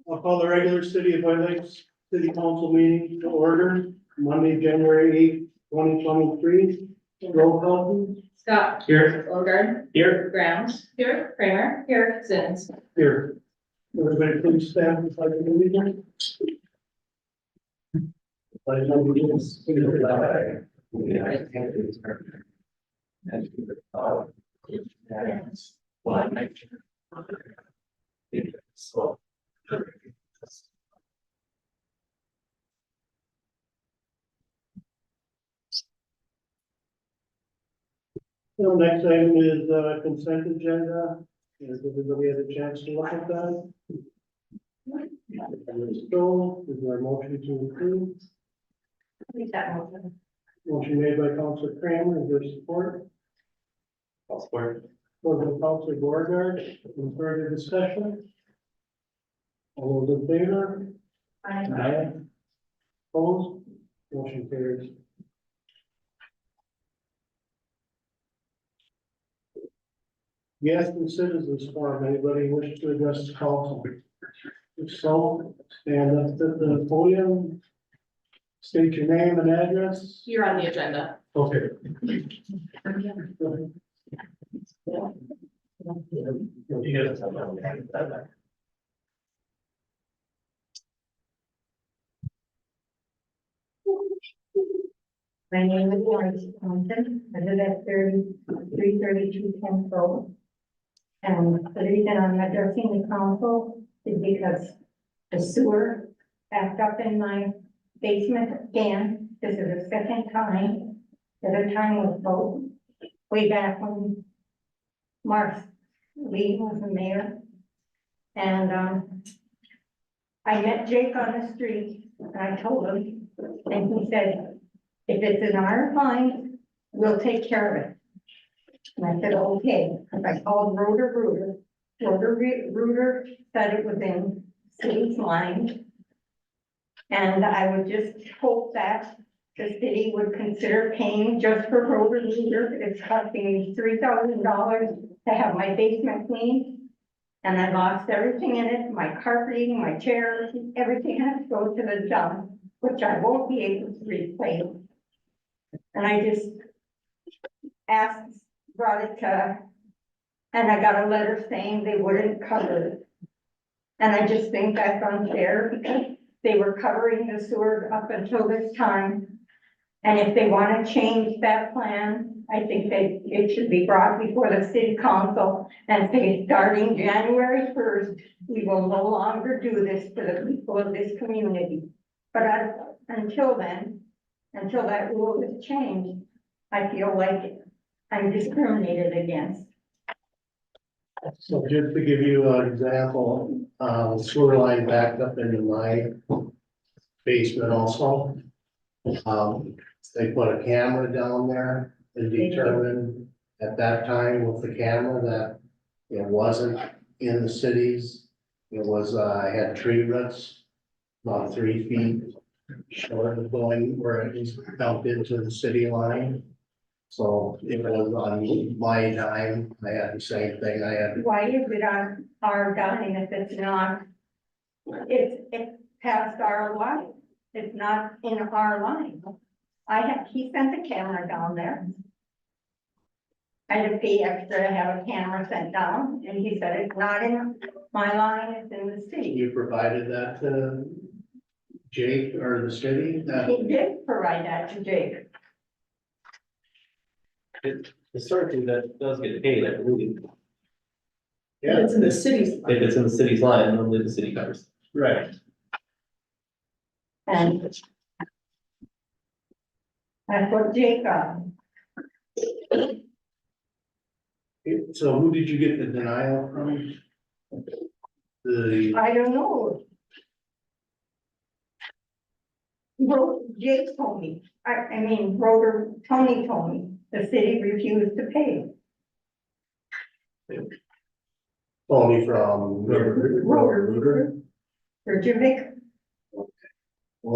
I'll call the regular City of White Lakes City Council meeting to order, Monday, January 8th, 2023. Roll call, Scott. Here. Logard. Here. Ground. Here. Kramer. Here. Sims. Here. Everybody please stand beside the meeting. Pledge allegiance to the flag of the United States of America, and to the republic which stands one nation, indivisible, with liberty and justice. So next item is consent agenda. Has everybody had a chance to look at that? So, is there a motion to approve? Make that motion. Motion made by Councilor Kramer, is there support? I'll support. Support by Councilor Borgard, any further discussion? All those in favor? Aye. Opposed? Motion carries. Yes, and citizens forum, anybody wish to address the council? If so, stand up to the podium. State your name and address. You're on the agenda. Okay. My name is Lawrence Thompson. I live at 332 Kent Road. And the reason I'm addressing the council is because the sewer backed up in my basement again. This is the second time. The other time was both way back when Mark Lee was the mayor. And I met Jake on the street and I told him, and he said, if it's in our line, we'll take care of it. And I said, okay, because I called Reuter said it was in city's line. And I would just hope that the city would consider paying just for Reuter. It's costing me $3,000 to have my basement cleaned. And I lost everything in it, my carpeting, my chairs, everything has to go to the dump, which I won't be able to replace. And I just brought it to, and I got a letter saying they wouldn't cover it. And I just think that's unfair because they were covering the sewer up until this time. And if they want to change that plan, I think that it should be brought before the city council and say, starting January 1st, we will no longer do this for the people of this community. But until then, until that rule is changed, I feel like I'm discriminated against. So just to give you an example, sewer line backed up into my basement also. They put a camera down there and determined at that time with the camera that it wasn't in the cities. It was, I had tree roots about 3 feet short of going where it was dumped into the city line. So it was on my dime. I had the same thing. I had. Why is it on our dime if it's not? It's past our line. It's not in our line. He sent the camera down there. I had to pay extra to have a camera sent down, and he said it's not in my line, it's in the city. You provided that to Jake or the city? He did provide that to Jake. Historically, that does get paid, I believe. Yeah, It's in the city's. If it's in the city's line, normally the city covers. right. And that's what Jake got. So who did you get the denial from? The, I don't know. Jake told me, I mean, Tony told me, the city refused to pay. Tony from Rotor. Virginia, Well,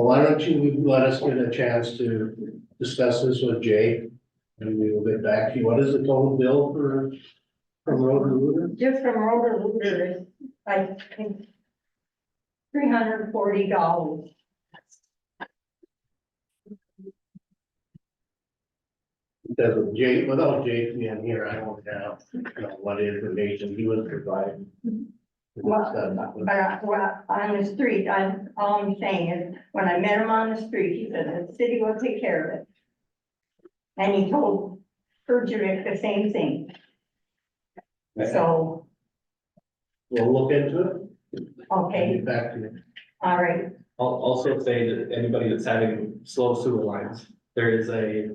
why don't you let us get a chance to discuss this with Jay? And we will get back to you. What is the total bill from Rotor? just from Rotor, is, I think, $340. Because of Jay, without Jay being here, I don't have, what information he was providing. Well, on the street, all I'm saying is, when I met him on the street, he said the city will take care of it. And he told Virginia the same thing. So, We'll look into it. And okay, get back to you. all right, I'll also say that anybody that's having slow sewer lines, there is a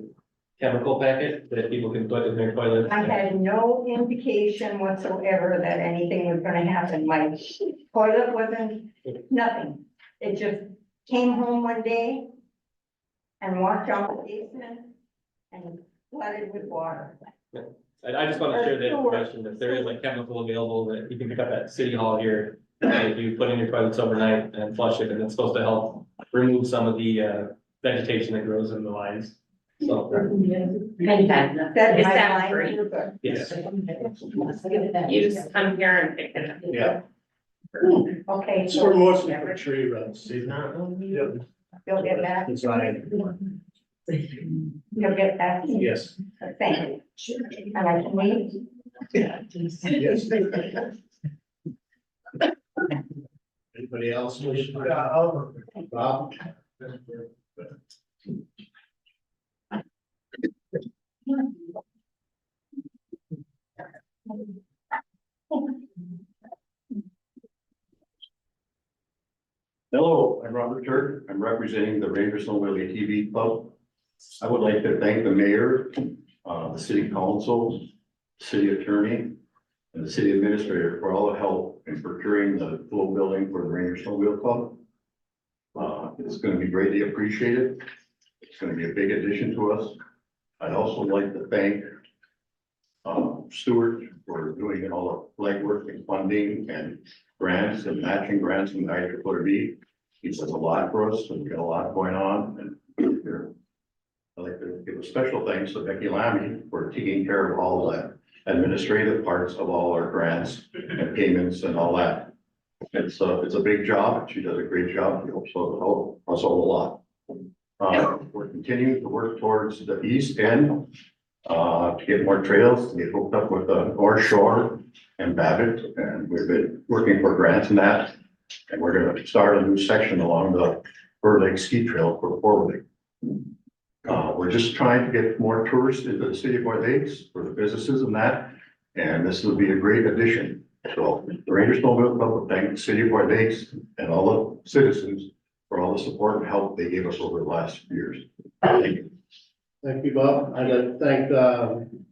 chemical packet that people can put in their toilets. I had no indication whatsoever that anything was gonna happen. My toilet wasn't, nothing. It just came home one day and walked down the basement and flooded with water. I just want to share the information that there is a chemical available that you can pick up at City Hall here. If you put in your toilets overnight and flush it, and it's supposed to help remove some of the vegetation that grows in the lines. So, That's Is my that line. free? yes. You just come here and pick it up. Yeah, Okay, it's for so mostly for tree runs. Yep. you'll get back, Design. you'll get back. Yes. Thank you. And I can wait. Yes. Anybody else wish? Bob? Hello, I'm Robert Turk. I'm representing the Rangers Snowmobile ATV Club. I would like to thank the mayor, the city council, city attorney, and the city administrator for all the help in procuring the flow building for the Rangers Snowmobile Club. It's going to be greatly appreciated. It's going to be a big addition to us. I'd also like to thank Stuart for doing all the legwork and funding and grants and matching grants from the IEEE. He does a lot for us, and we got a lot going on, and I'd like to give a special thanks to Becky Lammy for taking care of all the administrative parts of all our grants and payments and all that. It's a big job, and she does a great job, we also help us all a lot. We're continuing to work towards the east end, to get more trails, to get hooked up with the North Shore and Babbitt, and we've been working for grants and that. And we're gonna start a new section along the Bird Lake Ski Trail for Fort Lake. We're just trying to get more tourists into the city of White Lakes for the businesses and that, and this will be a great addition. So the Rangers Snowmobile Club would thank the city of White Lakes and all the citizens for all the support and help they gave us over the last years. Thank you. Thank you, Bob. I'd like to thank,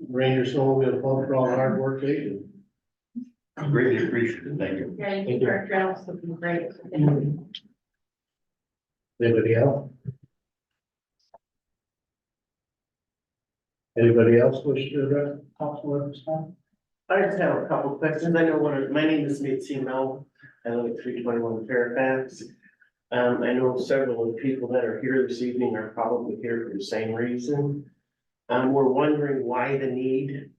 Rangers Snowmobile Club for all the hard work they do. Greatly appreciated. Thank you. Yeah, you keep our trails looking great. Anybody else? Anybody else wish to address council at this time? I just have a couple of questions. I know my name is Mitzi Mel. I live at 321 Fairfax. I know several of the people that are here this evening are probably here for the same reason. We're wondering why the need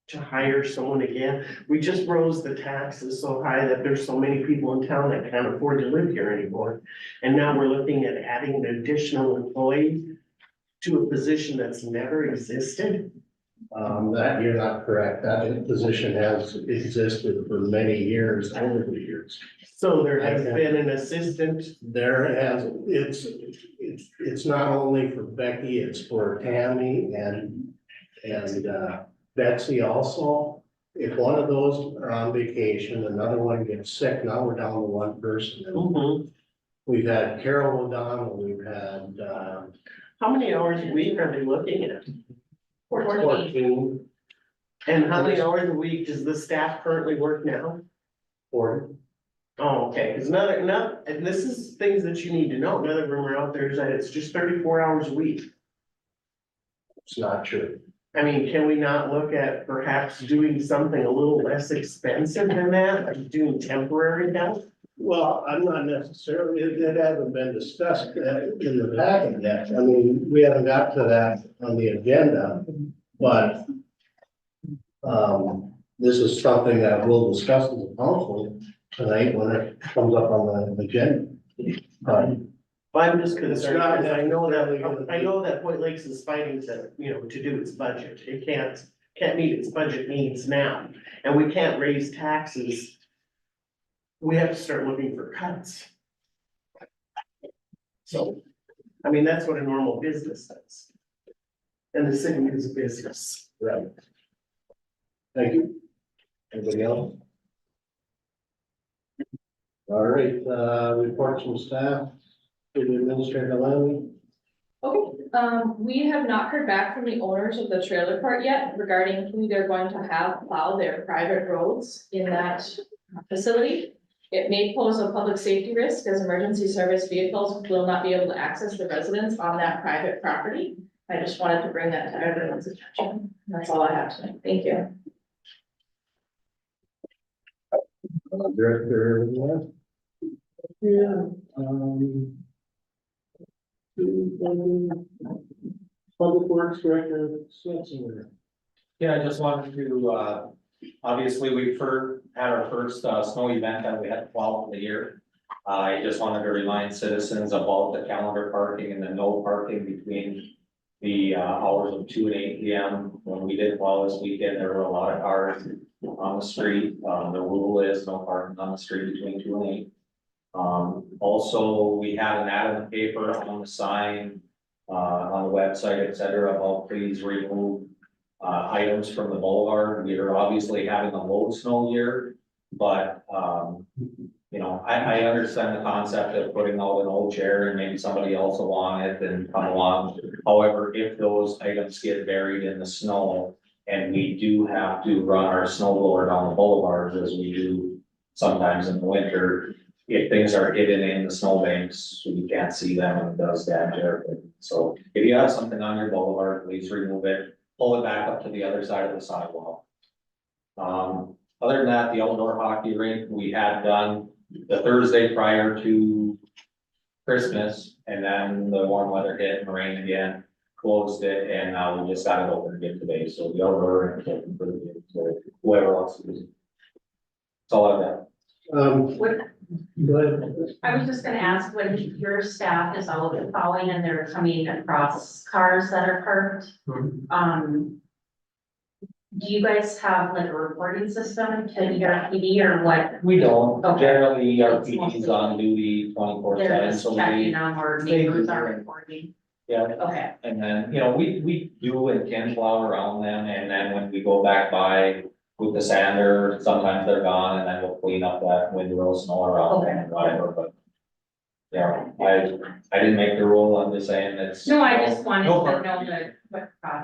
to hire someone again. We just rose the taxes so high that there's so many people in town that can't afford to live here anymore. And now we're looking at adding an additional employee to a position that's never existed. That you're not correct. That position has existed for many years, over the years. So there has been an assistant. There has, it's not only for Becky, it's for Tammy and Betsy also. If one of those are on vacation, another one gets sick, now we're down to one person. Mhm. We've had Carol O'Donnell, we've had, How many hours a week are they looking at? 14, And how many hours a week does the staff currently work now? 40. Oh, okay, cause and this is things that you need to know, another rumor out there is that it's just 34 hours a week. It's not true. I mean, can we not look at perhaps doing something a little less expensive than that, like doing temporary help? Well, I'm not necessarily, it hasn't been discussed in the packet yet. I mean, we haven't got to that on the agenda, but this is something that we'll discuss with the council tonight when it comes up on the agenda. But But I'm just concerned, not because necessarily gonna I be- know that Point Lakes is fighting to, to do its budget, it can't meet its budget needs now, and we can't raise taxes. We have to start looking for cuts. So, I mean, that's what a normal business does. And the city is a business. right. Thank you. Anybody else? All right, reports from staff, city administrator Lanley. Okay, we have not heard back from the owners of the trailer park yet regarding who they're going to have plow their private roads in that facility. It may pose a public safety risk as emergency service vehicles will not be able to access the residents on that private property. I just wanted to bring that to everyone's attention. That's all I have tonight. Thank you. Director, yeah. Public Works Director Switzer. Yeah, I just wanted to, obviously, had our first snow event that we had 12 of the year. I just wanted to remind citizens about the calendar parking and the no parking between the hours of 2 and 8 p.m. When we did plow this weekend, there were a lot of cars on the street. The rule is no parking on the street between 2 and 8. Also, we had an ad in the paper on the sign, on the website, et cetera, about please remove items from the boulevard. We are obviously having a low snow year, but, I understand the concept of putting out an old chair and maybe somebody else will want it and come along. However, if those items get buried in the snow and we do have to run our snow blower down the boulevards as we do sometimes in the winter, if things are hidden in the snowbanks, we can't see them and it does damage everything. So if you have something on your boulevard, please remove it, pull it back up to the other side of the sidewalk. Other than that, the outdoor hockey rink, we had done the Thursday prior to Christmas, and then the warm weather hit and rained again, closed it, and now we just got it open again today, so the outdoor rink is open for the game, so whoever wants to use it. That's all I've got. Go ahead. I was just gonna ask, when your staff is out plowing and they're coming across cars that are parked, do you guys have like a reporting system to ERPD or what? We don't, Okay. generally, our It's PD's mostly- on duty 24/7, They're just so checking we, them or they neighbors do. are reporting? yeah. Okay, And then, we do and can plow around them, and then when we go back by with the sander, sometimes they're gone, and then we'll clean up that windrow snow around them and whatever, but. Yeah, I didn't make the rule, I'm just saying it's. no, I just wanted No to problem. know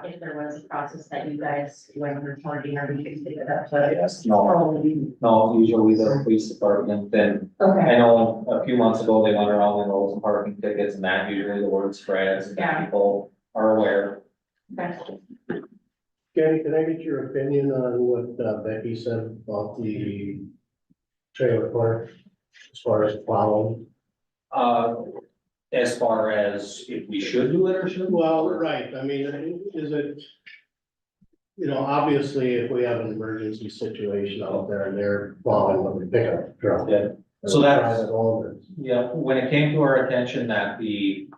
if there was a process that you guys, when reporting, or we could pick it up to. Yes, no, usually the police department, then, Okay, I know a few months ago, they went around and rolled some parking tickets, and that usually the word spreads, and Yeah. people are aware. okay. Kenny, can I get your opinion on what Becky said about the trailer park as far as plowing? As far as if we should do it or shouldn't? Well, right, I mean, is it? Obviously, if we have an emergency situation out there and they're plowing with a pickup truck. Yeah. So that's- Private owners. Yeah, when it came to our attention that the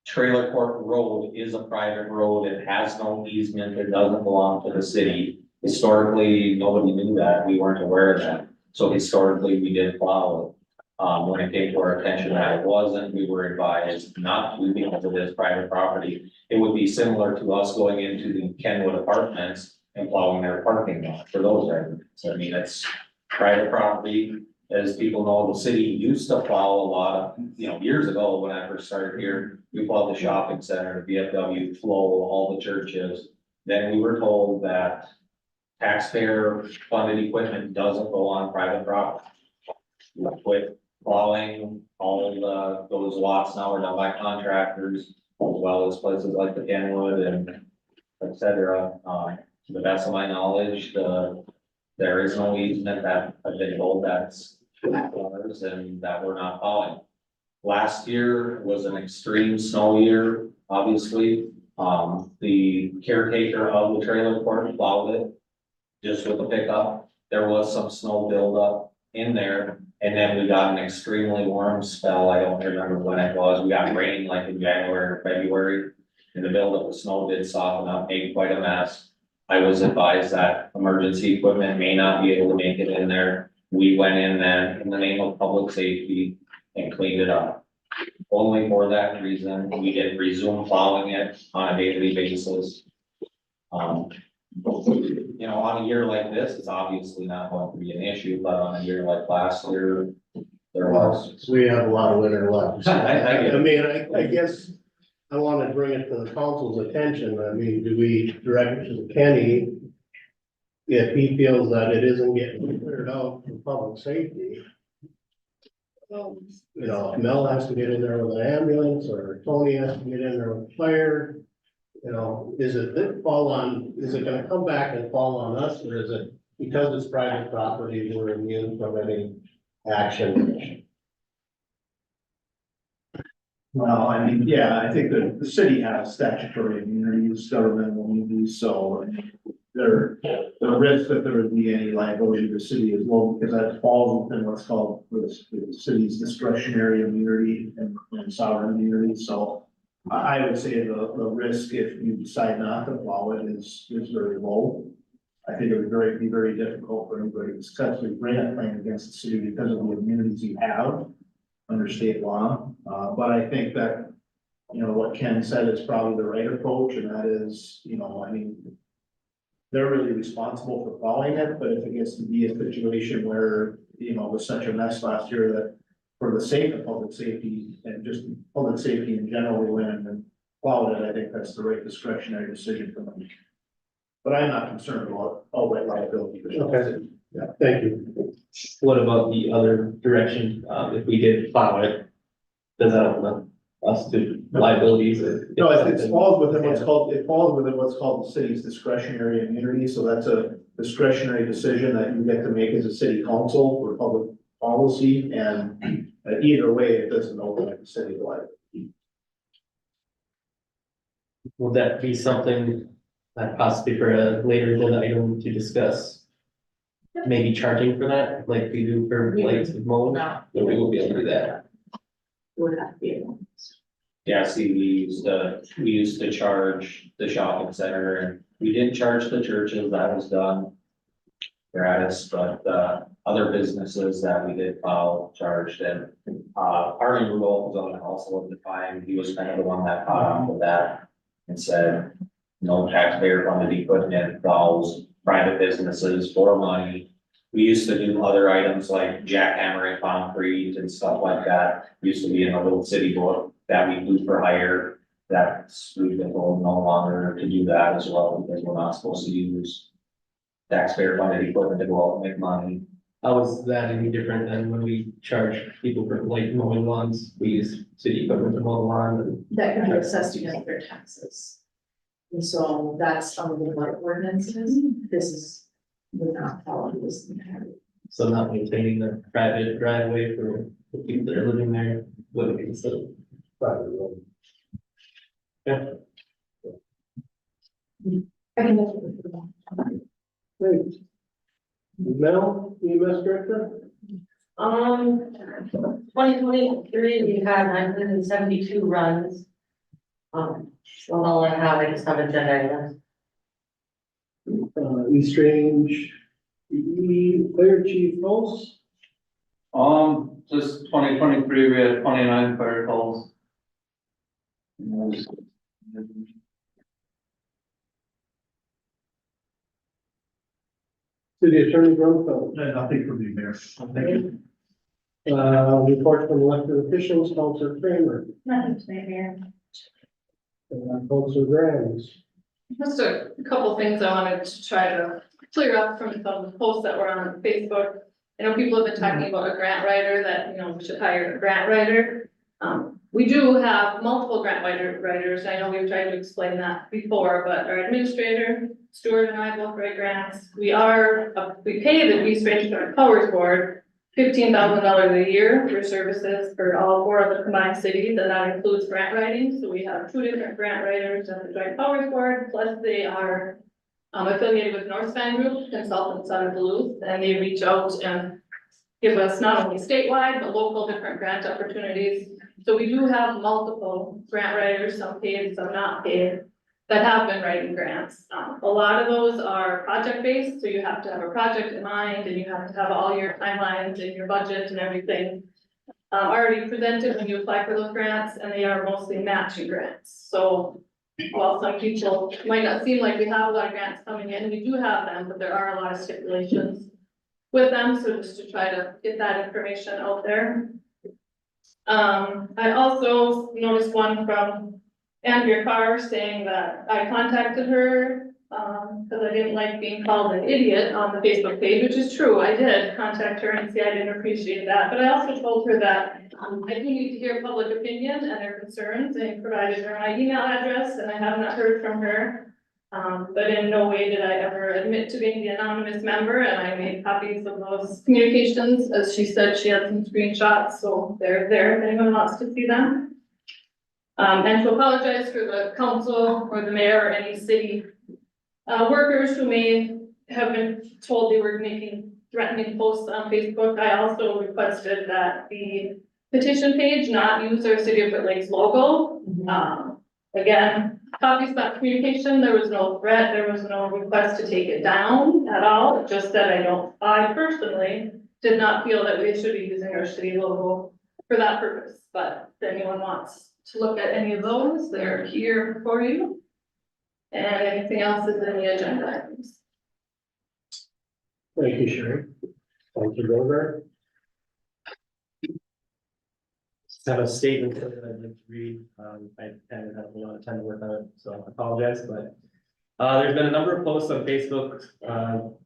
trailer court road is a private road, it has no easement, it doesn't belong to the city. Historically, nobody knew that, we weren't aware of that, so historically, we did plow it. When it came to our attention that it wasn't, we were advised not to because it is private property. It would be similar to us going into the Kenwood Apartments and plowing their parking lot for those residents. I mean, it's private property. As people know, the city used to plow a lot of, years ago when I first started here, we plowed the shopping center, the VFW, Flow, all the churches. Then we were told that taxpayer funded equipment doesn't go on private property. we quit plowing, all of those lots now are done by contractors, as well as places like the Kenwood and et cetera. To the best of my knowledge, there is no easement that I've been told that's ours and that we're not plowing. Last year was an extreme snow year, obviously. The caretaker of the trailer court plowed it just with a pickup. There was some snow buildup in there. And then we got an extremely warm spell. I don't remember when it was. We got rain like in January or February. And the buildup of snow did soften up, made quite a mess. I was advised that emergency equipment may not be able to make it in there. We went in then in the name of public safety and cleaned it up. Only for that reason, we did resume plowing it on a daily basis. You know, on a year like this, it's obviously not going to be an issue, but on a year like last year, there was. We have a lot of winter left. I get it. I mean, I guess I want to bring it to the council's attention. I mean, do we direct it to Kenny? If he feels that it isn't getting cleared out for public safety. You know, if Mel has to get in there with an ambulance or Tony has to get in there with fire. You know, is it gonna come back and fall on us, or is it because it's private property, we're immune from any action? Well, I mean, yeah, I think that the city has statutory immunities, governmental immunities, so the risk that there would be any liability to the city is low, because that falls within what's called the city's discretionary immunity and sovereign immunity, so I would say the risk if you decide not to plow it is very low. I think it would be very difficult for anybody to successfully bring a claim against the city because of the immunities you have under state law. But I think that, you know, what Ken said is probably the right approach, and that is, you know, I mean, they're really responsible for plowing it, but if it gets to be a situation where, you know, it was such a mess last year that for the sake of public safety and just public safety in general, we went and plowed it, I think that's the right discretionary decision for them. But I'm not concerned about outright liability. Okay. Yeah, thank you. What about the other direction, if we did plow it? Does that open up us to liabilities? No, it falls within what's called the city's discretionary immunity, so that's a discretionary decision that you get to make as a city council for public policy, and either way, it doesn't open up the city to liability. Would that be something that possibly for a later agenda item to discuss? Maybe charging for that, like we do for blades with mowing, No, or we will be able to do that? would have to be able. Yeah, see, we used to charge the shopping center and we didn't charge the churches, that was done. Gratis, but other businesses that we did plow charged, and Armin Rudolph was on the council at the time, he was kind of the one that caught on with that. And said, no taxpayer funded equipment plows private businesses for money. We used to do other items like jackhammering concrete and stuff like that, used to be in a little city book that we do for hire. We've been told no longer to do that as well, because we're not supposed to use taxpayer funded equipment to go out and make money. How is that any different than when we charge people for like mowing lawns? We use city equipment to mow the lawn and. That can be assessed against their taxes. And so that's under the light ordinances, this is, we're not following this. So not maintaining the private driveway for the people that are living there, would it be considered? Private road. Yeah. Great. Mel, EMS director? 2023, we had 972 runs. Well, all I have, I just have agenda items. East Range, Fire Chief Pulse? Just 2023, we had 29 fire calls. City Attorney Grunfeld? Nothing from the mayor. Report from elected officials, Counselor Kramer, Nothing tonight, Mayor. Counselor Grams. Just a couple things I wanted to try to clear up from some of the posts that were on Facebook. I know people have been talking about a grant writer that, you know, we should hire a grant writer. We do have multiple grant writers. I know we've tried to explain that before, but our administrator, Stuart and I both write grants. We pay the East Range Powers Board $15,000 a year for services for all 4 of the combined cities, and that includes grant writing. So we have 2 different grant writers at the Joint Powers Board, plus they are affiliated with Northspan Group, consultants out of Duluth, and they reach out and give us not only statewide, but local different grant opportunities. So we do have multiple grant writers, some paid, some not paid, that have been writing grants. A lot of those are project-based, so you have to have a project in mind, and you have to have all your timelines and your budget and everything already presented when you apply for those grants, and they are mostly matching grants. So while some people might not seem like we have a lot of grants coming in, we do have them, but there are a lot of stipulations with them, so just to try to get that information out there. I also noticed one from Andrea Carr saying that I contacted her, because I didn't like being called an idiot on the Facebook page, which is true, I did contact her and say I didn't appreciate that, but I also told her that I do need to hear public opinion and their concerns, and provided her my email address, and I have not heard from her. But in no way did I ever admit to being the anonymous member, and I made copies of those communications. As she said, she had some screenshots, so they're there if anyone wants to see them. And to apologize for the council or the mayor or any city workers who may have been told they were making threatening posts on Facebook. I also requested that the petition page not use our City of Wood Lakes logo. Again, copies about communication, there was no threat, there was no request to take it down at all. It just said I personally did not feel that we should be using our city logo for that purpose. But if anyone wants to look at any of those, they're here for you. And anything else is in the agenda items. Thank you, Sherry. Thank you, Wilbur. Just have a statement that I'd like to read. I haven't had a lot of time to work on it, so I apologize, but there's been a number of posts on Facebook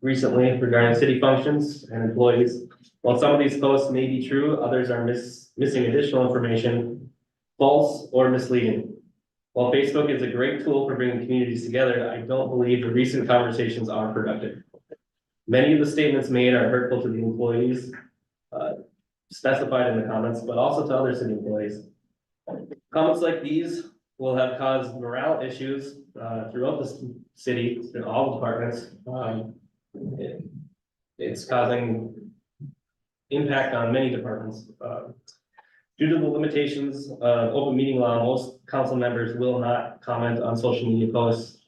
recently regarding city functions and employees. While some of these posts may be true, others are missing additional information, false or misleading. While Facebook is a great tool for bringing communities together, I don't believe the recent conversations are productive. Many of the statements made are hurtful to the employees specified in the comments, but also to other city employees. Comments like these will have caused morale issues throughout the city, in all departments. It's causing impact on many departments. Due to the limitations of open meeting law, most council members will not comment on social media posts.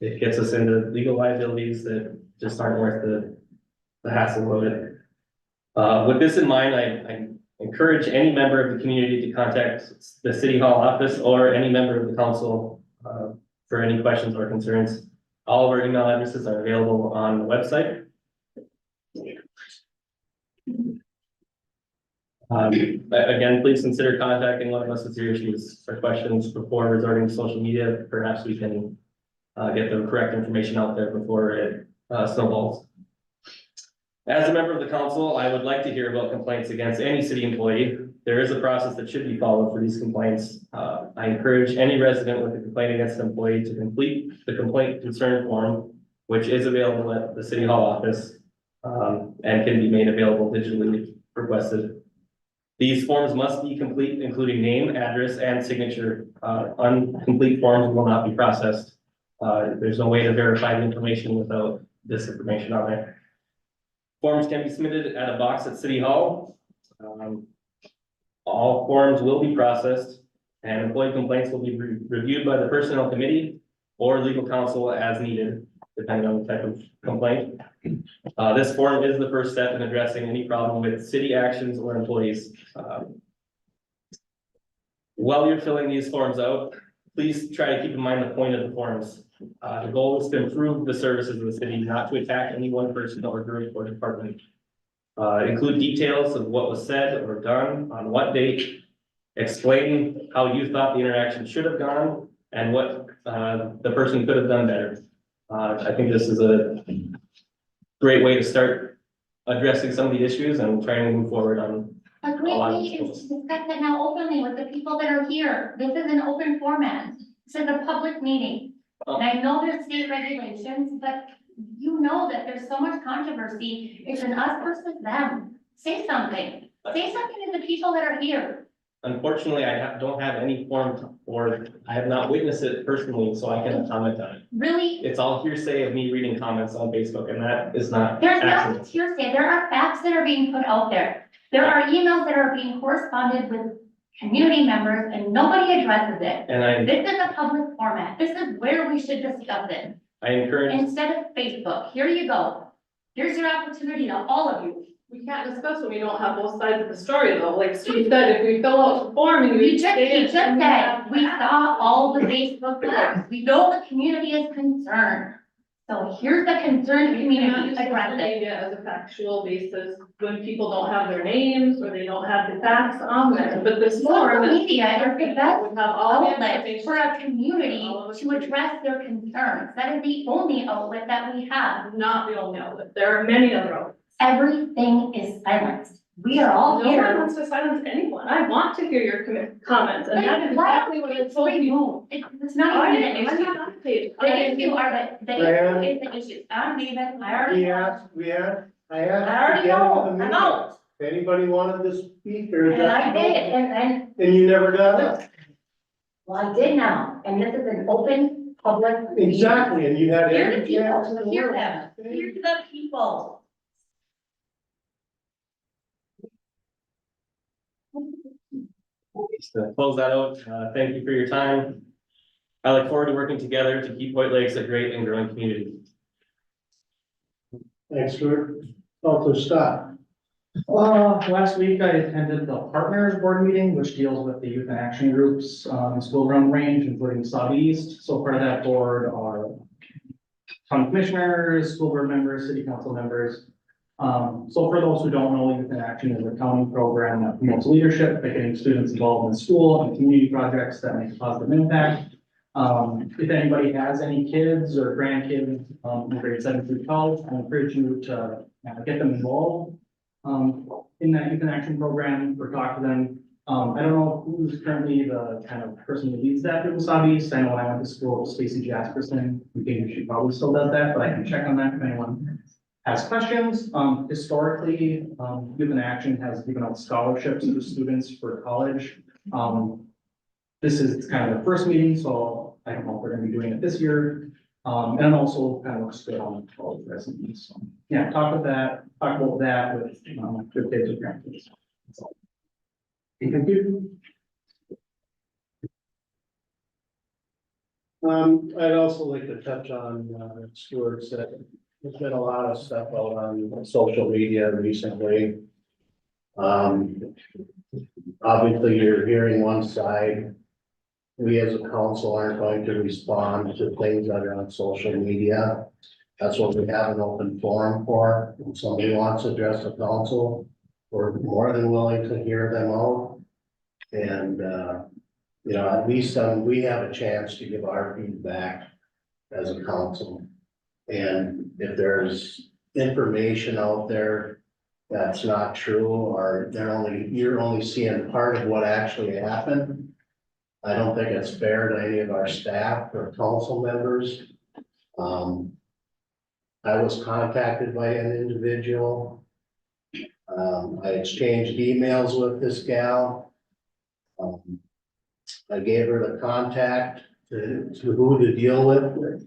It gets us into legal liabilities that just aren't worth the hassle of it. With this in mind, I encourage any member of the community to contact the City Hall office or any member of the council for any questions or concerns. All of our email addresses are available on the website. Again, please consider contacting one of us with your issues or questions before resorting to social media. Perhaps we can get the correct information out there before it snowballs. As a member of the council, I would like to hear about complaints against any city employee. There is a process that should be followed for these complaints. I encourage any resident with a complaint against an employee to complete the complaint concern form, which is available at the City Hall office and can be made available digitally if requested. These forms must be complete, including name, address, and signature. Incomplete forms will not be processed. There's no way to verify the information without this information on there. Forms can be submitted at a box at City Hall. All forms will be processed, and employee complaints will be reviewed by the Personnel Committee or legal counsel as needed, depending on the type of complaint. This form is the first step in addressing any problem with city actions or employees. While you're filling these forms out, please try to keep in mind the point of the forms. The goal is to improve the services of the city, not to attack any one person or group or department. Include details of what was said or done on what date. Explain how you thought the interaction should have gone and what the person could have done better. I think this is a great way to start addressing some of the issues and trying to move forward on. A great way is to discuss it now openly with the people that are here. This is an open format. This is a public meeting. And I know there's state regulations, but you know that there's so much controversy. It's an us versus them. Say something. Say something to the people that are here. Unfortunately, don't have any form, or I have not witnessed it personally, so I cannot comment on it. Really, It's all hearsay of me reading comments on Facebook, and that is not there's accurate. nothing hearsay. There are facts that are being put out there. There are emails that are being corresponded with community members and nobody addresses it. And This is a public format. This is where we should discuss it. I encourage, Instead of Facebook, here you go. Here's your opportunity to all of you. We can't discuss when we don't have both sides of the story though, like Steve said, if we fill out the form and We we. just said, we saw all the Facebook posts. We know the community is concerned. So here's the concerned You cannot community, use social address it. media as a factual basis when people don't have their names or they don't have the facts on there, but this form. Social media is the best Would have all the outlet information. for a community to address their concerns. That is the only outlet that we have. Not the only outlet, there are many other outlets. Everything is silenced. We are all No one here. wants to silence anyone, I want to hear your comments, and that is Why exactly what I told you. remove? It's not I even an didn't, I'm issue. not on page. The issue are the Diane? issue is the issue. I'm leaving. I already We know. asked, I I asked. already to get know. into the I'm meeting. out. If anybody wanted to speak or. And I did, and And you never got up. well, I did now, and this is an open, public. meeting. Exactly, and you had Hear the every chance in the people, hear world. them, hear the people. to close that out, thank you for your time. I look forward to working together to keep White Lakes a great and growing community. Thanks, Stuart. Also, Scott. Last week I attended the Partners Board meeting, which deals with the youth and action groups, in school around range, including South East. So part of that board are county commissioners, school board members, city council members. So for those who don't know, Youth in Action is a county program that promotes leadership by getting students involved in school and community projects that make a positive impact. If anybody has any kids or grandkids, in grade 7 through 12, I encourage you to get them involved in that Youth in Action program or talk to them. I don't know who's currently the kind of person who leads that at Wasabi East. I know when I went to school, Stacy Jasperson, who think she probably still does that, but I can check on that if anyone has questions. Historically, Youth in Action has given out scholarships to students for college. This is kind of the first meeting, so I don't know if we're gonna be doing it this year. And also kind of looks good on college resumes. So, yeah, talk about that with, your kids or grandkids. That's all. Thank you. I'd also like to touch on, Stuart said, there's been a lot of stuff out on social media recently. Obviously, you're hearing one side. We as a council aren't going to respond to things that are on social media. That's what we have an open forum for. If somebody wants to address the council, we're more than willing to hear them out. And, at least, we have a chance to give our feedback as a council. And if there's information out there that's not true, or you're only seeing part of what actually happened, I don't think it's fair to any of our staff or council members. I was contacted by an individual. I exchanged emails with this gal. I gave her the contact to who to deal with.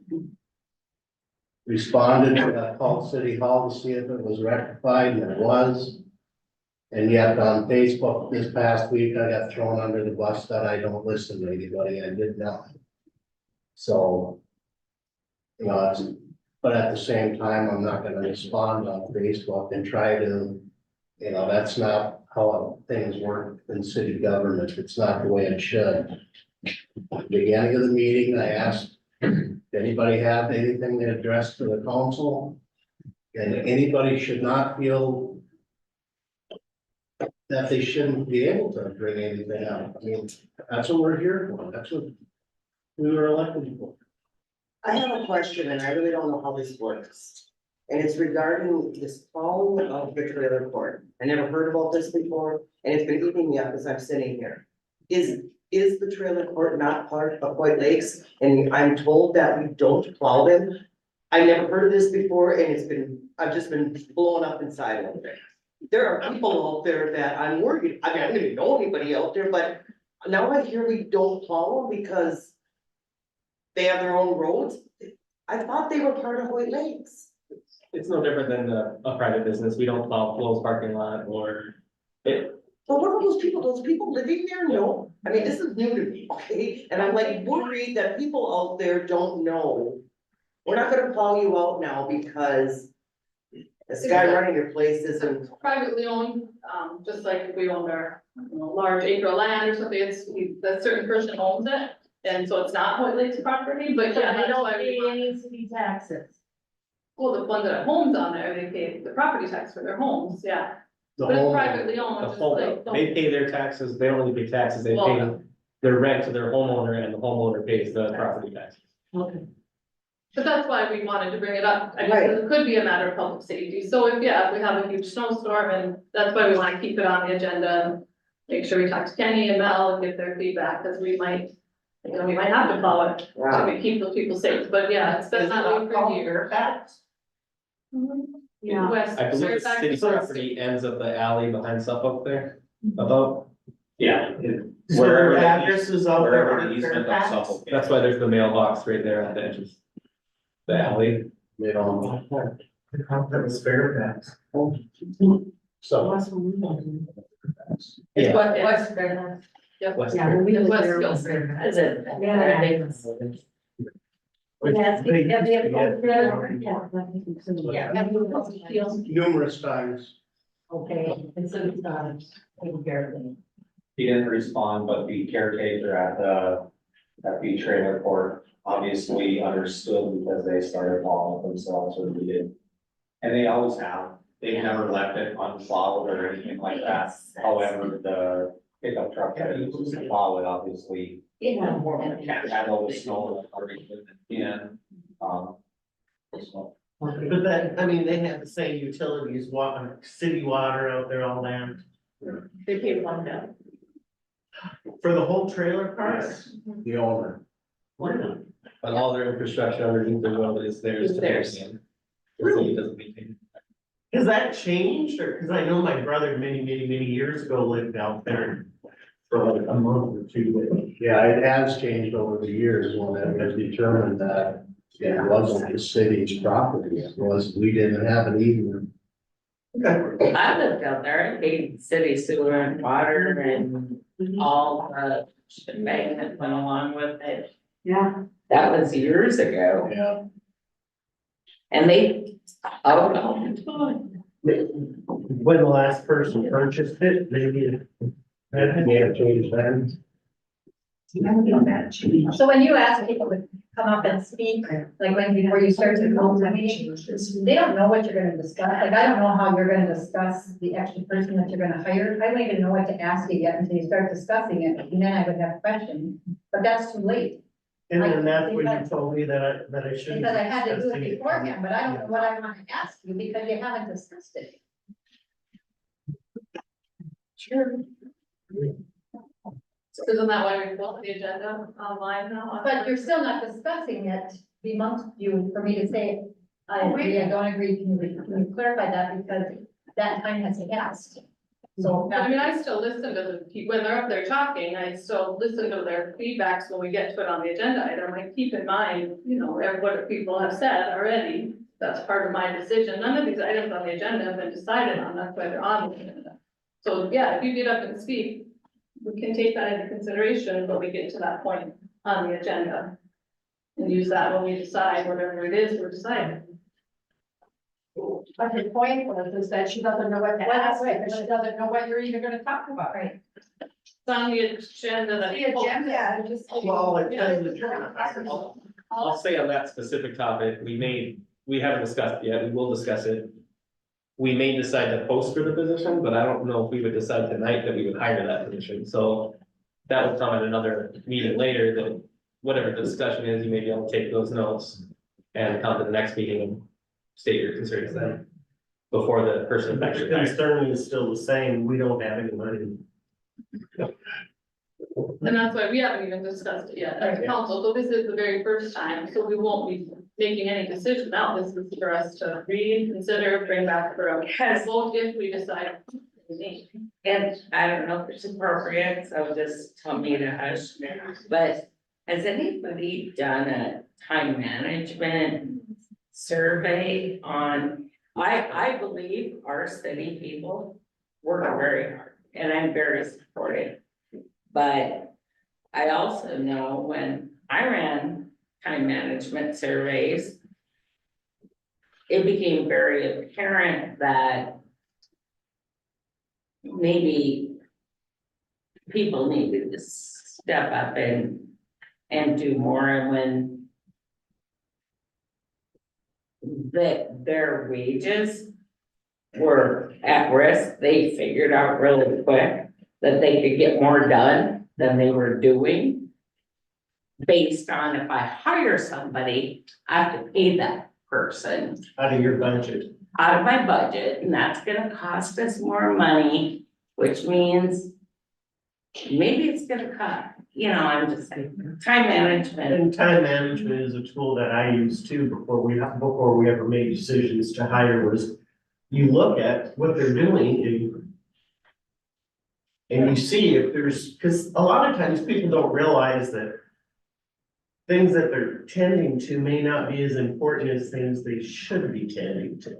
Responded, called City Hall to see if it was rectified, and it was. And yet on Facebook this past week, I got thrown under the bus that I don't listen to anybody. I did not. So, but at the same time, I'm not gonna respond on Facebook and try to, that's not how things work in city government. It's not the way it should. At the beginning of the meeting, I asked, anybody have anything to address to the council? And anybody should not feel that they shouldn't be able to bring anything up. I mean, that's what we're here for. That's what we were elected for. I have a question and I really don't know how this works. and it's regarding this plowing of the trailer court. I never heard about this before, and it's been eating me up as I'm sitting here. Is the trailer court not part of White Lakes? And I'm told that we don't plow them. I never heard of this before, and I've just been blown up inside over there. There are people out there that I'm worried, I mean, I don't even know anybody out there, but now I hear we don't plow them because they have their own roads. I thought they were part of White Lakes. It's no different than a private business. We don't plow Flo's parking lot or it. But what are those people? Those people living there? No. I mean, this is new to me, okay? And I'm like worried that people out there don't know. We're not gonna plow you out now because this guy running your place isn't. Privately owned, just like if we owned our, large acre of land or something, that certain person owns it. And so it's not White Lakes property, but yeah, that's why we. any city taxes. Well, the ones that have homes on there, they pay the property tax for their homes, yeah. The But it's home, privately owned, The just home, like. they pay their taxes, they don't really pay taxes, they pay Well, their rent to their homeowner and the homeowner pays the property tax. Okay. But that's why we wanted to bring it up, I mean, Right. it could be a matter of public safety, so if, yeah, if we have a huge snowstorm, and that's why we wanna keep it on the agenda. And make sure we talk to Kenny and Mel and get their feedback, cause we might, we might have to plow it, so we keep those people safe, but yeah, it's been that way for years. Yeah. West, I believe the Fairfax, city so it's- property ends at the alley behind Suffolk there, about, Yeah. So their addresses out there Wherever on the easement of Fairfax? Suffolk. that's why there's the mailbox right there at the edges. The alley. they don't, That was Fairfax. so. It's Yeah. what, West Fairfax. West Yeah, we It's live West there. Hills. Is it? Yeah. Yeah. Numerous times. Okay, and so it's taking care of them. He didn't respond, but the caretaker at the trailer court obviously understood because they started following themselves or we did. And they always have, they've never left it unplowed or anything like that. However, the pickup truck that uses to plow it obviously Yeah. can't handle the snow or even, so. But that, I mean, they have the same utilities, water, city water out there, all that. they pay one bill. For the whole trailer park? The owner. But all their infrastructure underneath the road is theirs Is to theirs. maintain. The city doesn't maintain. Has that changed, or, cause I know my brother many years ago lived out there for like a month or two. Yeah, it has changed over the years when it was determined that it wasn't the city's property, it was, we didn't have it either. I lived out there, I paid city sewer and water and all the shebang that went along with it. Yeah. That was years ago, Yeah. and they, oh, no. When the last person purchased it, maybe. That may have changed then. So when you ask people to come up and speak, like when, before you start to close the meeting, they don't know what you're gonna discuss, like, I don't know how you're gonna discuss the extra person that you're gonna hire, I don't even know what to ask you yet until you start discussing it, and then I would have questions, but that's too late. And then that's when you told me that I shouldn't. Because I had to do it discuss beforehand, but I don't know what I wanna ask you, because you haven't discussed it. Sure. So isn't that why we built the agenda online now? But you're still not discussing it amongst you for me to say, I agree, I don't agree, can you clarify that, because that time has passed. So. I mean, I still listen to the people, when they're up there talking, I still listen to their feedbacks when we get to it on the agenda item, I keep in mind, what people have said already. That's part of my decision, none of these items on the agenda have been decided on, that's why they're on the agenda. So, yeah, if you get up and speak, we can take that into consideration when we get to that point on the agenda. And use that when we decide whatever it is we're deciding. But the point was, is that she doesn't know what to ask, and she doesn't know what you're even gonna talk about. Right. It's on the agenda that. Yeah, just. Well, it Yeah. says that you're gonna hire all- I'll say on that specific topic, we haven't discussed it yet, we will discuss it. We may decide to post for the position, but I don't know if we would decide tonight that we would hire that position, so. That would come at another meeting later, that whatever the discussion is, you may be able to take those notes and come to the next meeting and state your concerns then, before the person is The actually hired. concern is still the same, we don't have any money. And that's why we haven't even discussed it yet as council, so this is the very first time, so we won't be making any decision now, this is for us to read, consider, bring back for a vote if we decide. And I don't know if it's appropriate, so just tell me to hush, but has anybody done a time management survey on? I believe our city people work very hard, and I'm very supportive. But I also know when I ran time management surveys, it became very apparent that maybe people needed to step up and do more, and when their wages were at risk, they figured out really quick that they could get more done than they were doing. Based on if I hire somebody, I have to pay that person Out of your budget. out of my budget, and that's gonna cost us more money, which means maybe it's gonna cut, you know, I'm just saying, time management. And time management is a tool that I use too before we ever made decisions to hire was you look at what they're doing and you see if there's, because a lot of times people don't realize that things that they're tending to may not be as important as things they should be tending to.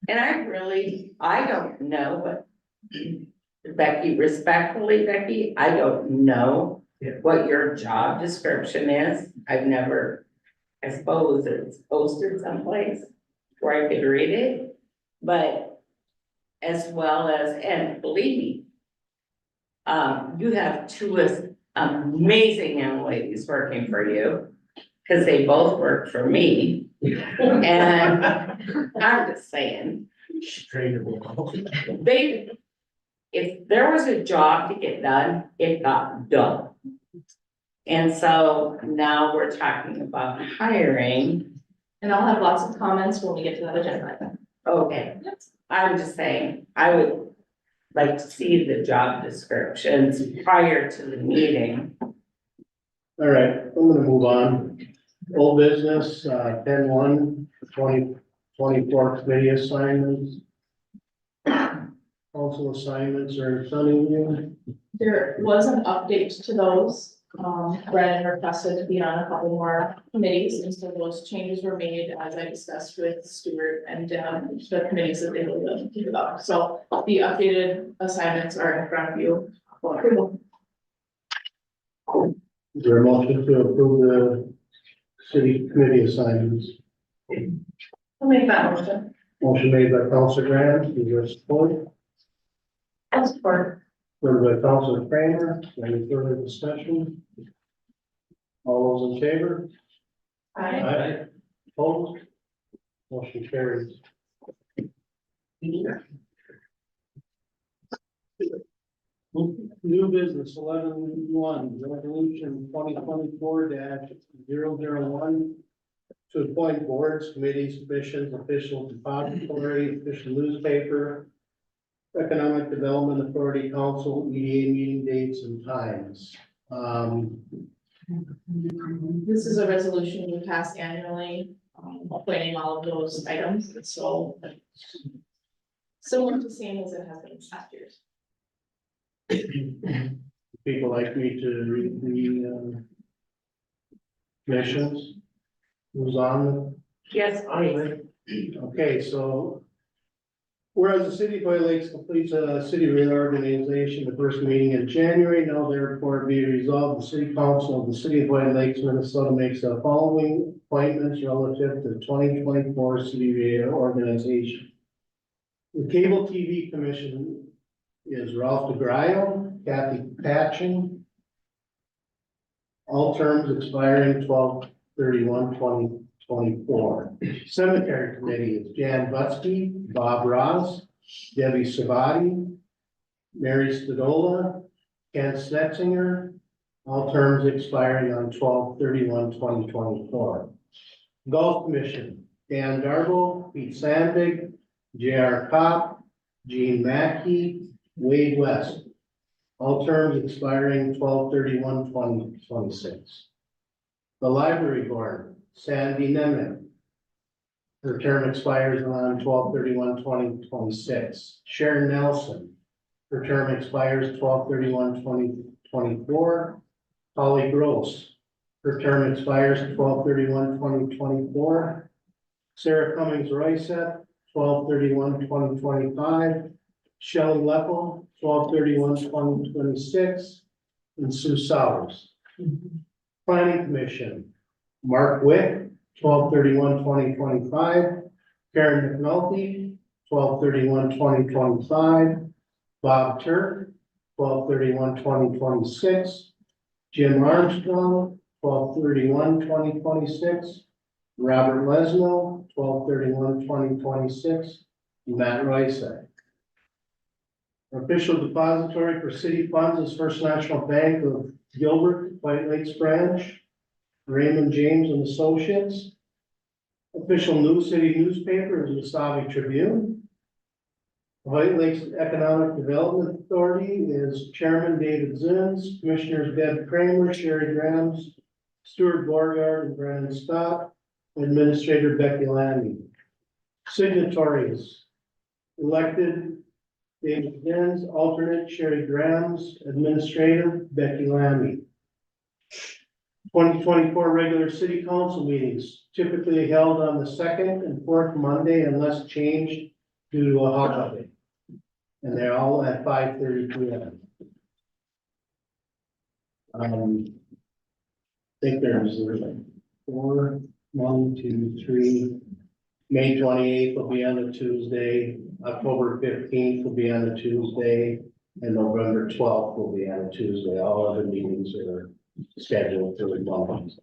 And I don't know what, Becky, respectfully, Becky, I don't know Yeah. what your job description is. I've never, I suppose it's posted someplace where I could read it, but as well as, and believe me, you have two amazing young ladies working for you, because they both work for me. And I'm just saying, if there was a job to get done, it got done. And so now we're talking about hiring. And I'll have lots of comments when we get to that agenda item. Okay, I'm just saying, I would like to see the job descriptions prior to the meeting. All right, I'm gonna move on. Old business, 10-1, 2024 committee assignments. Council assignments are in front of you. There was an update to those. Brandon requested to be on a couple more committees, and so those changes were made as I discussed with Stuart and the committees that they were looking to develop. So the updated assignments are in front of you for approval. Is there a motion to approve the city committee assignments? I'll make that motion. Motion made by Councilor Grant, is there support? I'll support. Supported by Councilor Kramer, any further discussion? All those in favor? Aye. Opposed? Motion carries. New business 11-1, resolution 2024-001. To appoint boards, committees, commissions, official depository, official newspaper, Economic Development Authority Council, EDA meeting dates and times. This is a resolution we pass annually, appointing all of those items, and so similar to same as it has been in past years. People like me to read the commissions. Who's on? Yes, please. Okay, so. Whereas the city of Hoyle Lakes completes a city reorganization, the first meeting in January, now therefore be resolved, the city council of the city of Hoyle Lakes, Minnesota makes the following appointments relative to the 2024 city reorganization. The cable TV commission is Ralph DeGraio, Kathy Patchen. All terms expiring 12/31/2024. Cemetery committee is Jan Butsky, Bob Ross, Debbie Savati, Mary Stadola, Ken Snetzinger. All terms expiring on 12/31/2024. Golf commission, Dan Darbo, Pete Sandig, J.R. Kopp, Gene Mackey, Wade West. All terms expiring 12/31/2026. The Library Board, Sandy Nemeth. Her term expires on 12/31/2026. Sharon Nelson. Her term expires 12/31/2024. Holly Gross. Her term expires 12/31/2024. Sarah Cummings Royset, 12/31/2025. Shelley Leppel, 12/31/2026. And Sue Sowers. Planning Commission, Mark Wick, 12/31/2025. Karen McNulty, 12/31/2025. Bob Turk, 12/31/2026. Jim Armstrong, 12/31/2026. Robert Lesno, 12/31/2026. Matt Royce. Official depository for city funds is First National Bank of Gilbert, White Lakes Branch. Raymond James and Associates. Official news city newspaper is the Wasabi Tribune. White Lakes Economic Development Authority is Chairman David Zins, Commissioners Deb Kramer, Sherry Grams, Stuart Beauregard, and Brandon Scott, Administrator Becky Landy. Signatories, elected David Zins, alternate Sherry Grams, Administrator Becky Landy. 2024 regular city council meetings typically held on the second and fourth Monday unless changed due to a holiday. And they're all at 5:30 p.m. I think there's like 4, 1, 2, 3. May 28th will be on a Tuesday, October 15th will be on a Tuesday, and November 12th will be on a Tuesday. All other meetings are scheduled for the month.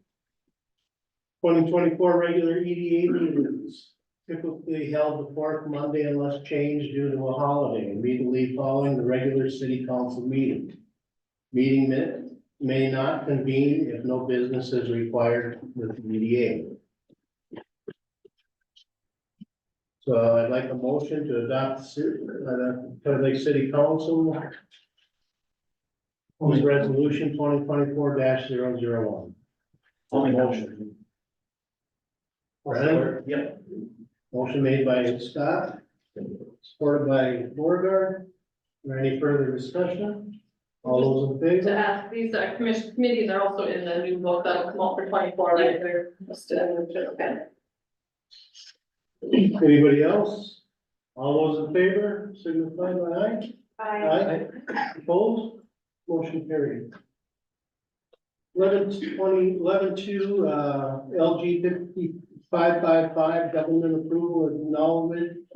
2024 regular EDA meetings typically held the fourth Monday unless changed due to a holiday, immediately following the regular city council meeting. Meeting may not convene if no business is required with the EDA. So I'd like a motion to adopt Clear Lake City Council Resolution 2024-001. Only motion. Brandon? Yep. Motion made by Scott, supported by Beauregard. Is there any further discussion? All those in To favor? ask, these committees are also in the new book that'll come out for 24, right? They're listed, okay. Anybody else? All those in favor, signify by aye. Aye. Opposed? Motion carried. 11-2, LG 5555, government approval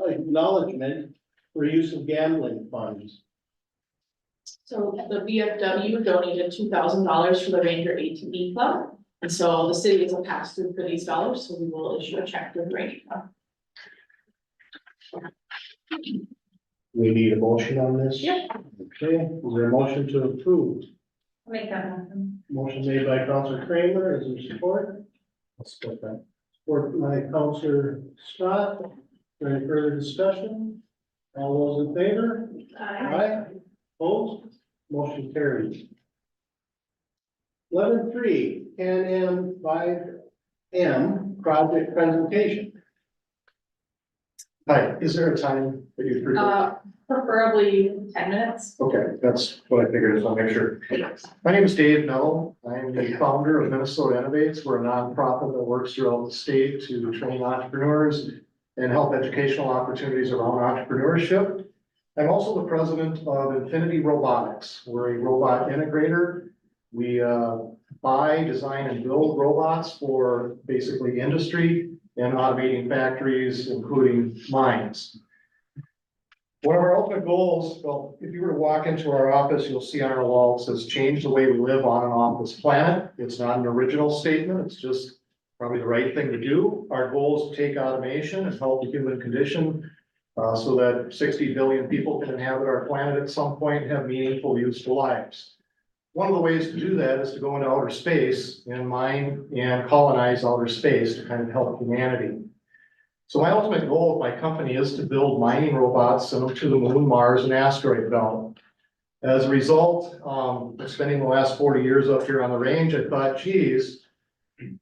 acknowledgement for use of gambling funds. So the VFW donated $2,000 for the Ranger ATV Club. And so the city is a pass through for these dollars, so we will issue a check to the Ranger Club. We need a motion on this? Yep. Okay, is there a motion to approve? I'll make that happen. Motion made by Counselor Kramer, is there support? I'll support that. Support by Counselor Scott. Is there any further discussion? All those in favor? Aye. Opposed? Motion carries. 11-3, NM5M project presentation. Hi, is there a time that you prefer? Preferably 10 minutes. Okay, that's what I figured, just want to make sure. My name is Dave Mello. I'm the founder of Minnesota Innovates. We're a nonprofit that works throughout the state to train entrepreneurs and help educational opportunities around entrepreneurship. I'm also the president of Infinity Robotics. We're a robot integrator. We buy, design, and build robots for basically industry and automating factories, including mines. One of our ultimate goals, well, if you were to walk into our office, you'll see on our wall, it says, change the way we live on and off this planet. It's not an original statement. It's just probably the right thing to do. Our goal is to take automation and help the human condition so that 60 billion people can inhabit our planet at some point and have meaningful, useful lives. One of the ways to do that is to go into outer space and mine and colonize outer space to kind of help humanity. So my ultimate goal with my company is to build mining robots, send them to the moon, Mars, and asteroid belt. As a result, of spending the last 40 years up here on the range, I thought, geez,